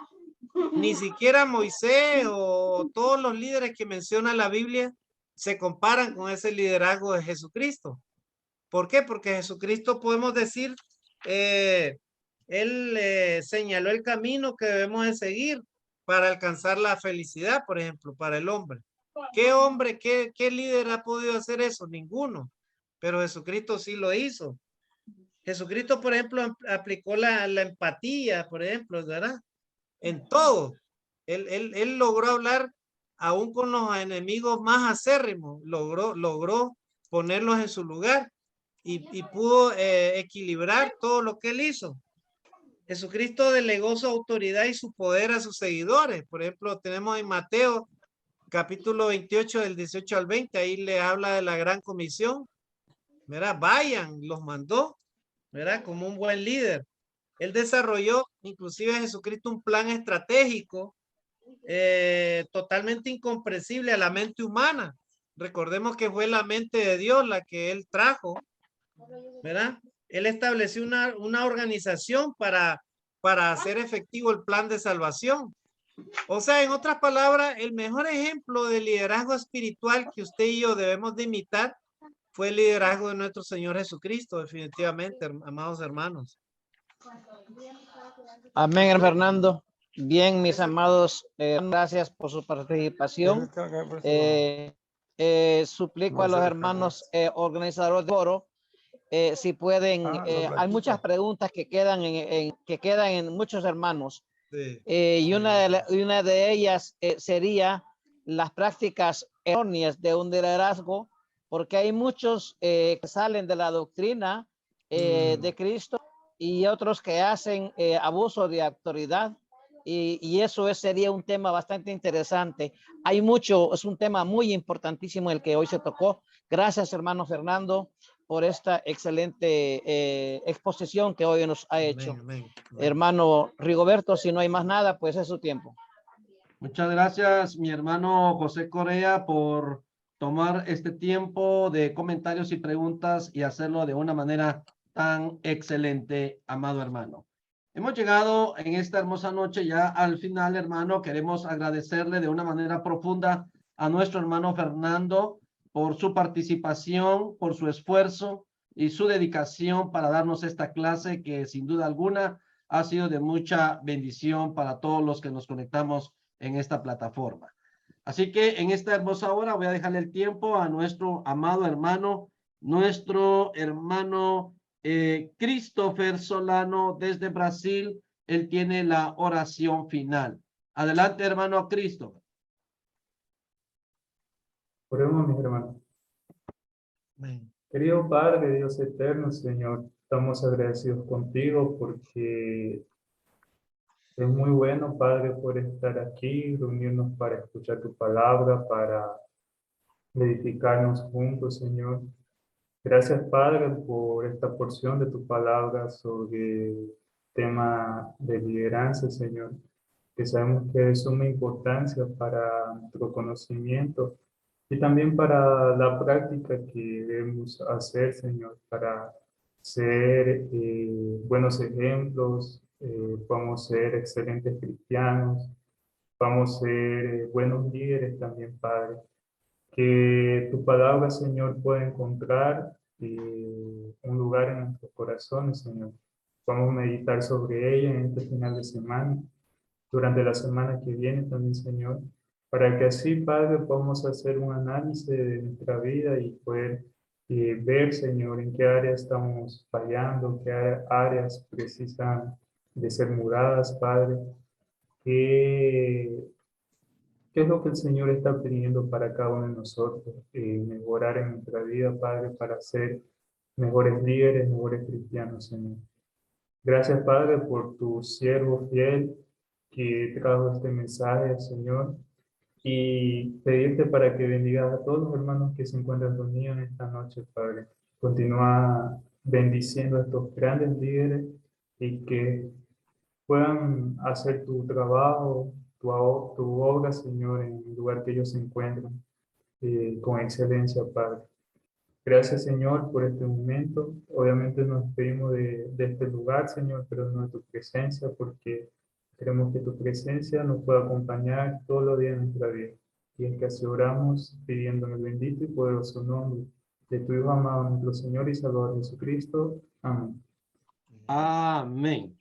Ni siquiera Moisés o todos los líderes que menciona la Biblia se comparan con ese liderazgo de Jesucristo. ¿Por qué? Porque Jesucristo, podemos decir, él señaló el camino que debemos de seguir para alcanzar la felicidad, por ejemplo, para el hombre. ¿Qué hombre, qué líder ha podido hacer eso? Ninguno. Pero Jesucristo sí lo hizo. Jesucristo, por ejemplo, aplicó la empatía, por ejemplo, ¿verdad? En todo. Él logró hablar aún con los enemigos más acérrimos. Logró ponerlos en su lugar y pudo equilibrar todo lo que él hizo. Jesucristo delegó su autoridad y su poder a sus seguidores. Por ejemplo, tenemos en Mateo capítulo 28 del 18 al 20, ahí le habla de la gran comisión. ¿Verdad? Vayan, los mandó, ¿verdad? Como un buen líder. Él desarrolló, inclusive Jesucristo, un plan estratégico totalmente incomprensible a la mente humana. Recordemos que fue la mente de Dios la que él trajo, ¿verdad? Él estableció una organización para hacer efectivo el plan de salvación. O sea, en otras palabras, el mejor ejemplo de liderazgo espiritual que usted y yo debemos de imitar fue el liderazgo de nuestro Señor Jesucristo, definitivamente, amados hermanos. Amén, Fernando. Bien, mis amados, gracias por su participación. Suplico a los hermanos organizadores de foro, si pueden, hay muchas preguntas que quedan en muchos hermanos. Sí. Y una de ellas sería las prácticas erróneas de un liderazgo, porque hay muchos que salen de la doctrina de Cristo y otros que hacen abuso de autoridad, y eso sería un tema bastante interesante. Hay mucho, es un tema muy importantísimo el que hoy se tocó. Gracias, hermano Fernando, por esta excelente exposición que hoy nos ha hecho. Amén. Hermano Rigoberto, si no hay más nada, pues es su tiempo. Muchas gracias, mi hermano José Correa, por tomar este tiempo de comentarios y preguntas y hacerlo de una manera tan excelente, amado hermano. Hemos llegado en esta hermosa noche ya al final, hermano. Queremos agradecerle de una manera profunda a nuestro hermano Fernando por su participación, por su esfuerzo y su dedicación para darnos esta clase que sin duda alguna ha sido de mucha bendición para todos los que nos conectamos en esta plataforma. Así que en esta hermosa hora voy a dejarle el tiempo a nuestro amado hermano, Christopher Solano desde Brasil. Él tiene la oración final. Adelante, hermano Christopher. Oremos, mis hermanos. Amén. Querido Padre, Dios eterno, Señor, estamos agradecidos contigo porque es muy bueno, Padre, por estar aquí, reunirnos para escuchar tu palabra, para edificarnos juntos, Señor. Gracias, Padre, por esta porción de tu palabra sobre el tema de lideranza, Señor, que sabemos que es de suma importancia para nuestro conocimiento y también para la práctica que debemos hacer, Señor, para ser buenos ejemplos, podamos ser excelentes cristianos, vamos a ser buenos líderes también, Padre. Que tu palabra, Señor, pueda encontrar un lugar en nuestros corazones, Señor. Vamos a meditar sobre ella en este final de semana, durante la semana que viene también, Señor, para que así, Padre, podamos hacer un análisis de nuestra vida y poder ver, Señor, en qué áreas estamos fallando, qué áreas precisan de ser mudadas, Padre, qué es lo que el Señor está pidiendo para cada uno de nosotros, mejorar en nuestra vida, Padre, para ser mejores líderes, mejores cristianos, Señor. Gracias, Padre, por tu siervo fiel que trajo este mensaje, Señor, y pedirte para que bendigas a todos los hermanos que se encuentran reunidos en esta noche, Padre. Continúa bendiciendo a estos grandes líderes y que puedan hacer tu trabajo, tu obra, Señor, en el lugar que ellos se encuentran, con excelencia, Padre. Gracias, Señor, por este momento. Obviamente nos despedimos de este lugar, Señor, pero no de tu presencia, porque queremos que tu presencia nos pueda acompañar todos los días de nuestra vida. Y es que así oramos, pidiendo en el bendito y poderoso nombre de tu Hijo amado, nuestro Señor y Salvador Jesucristo. Amén. Amén.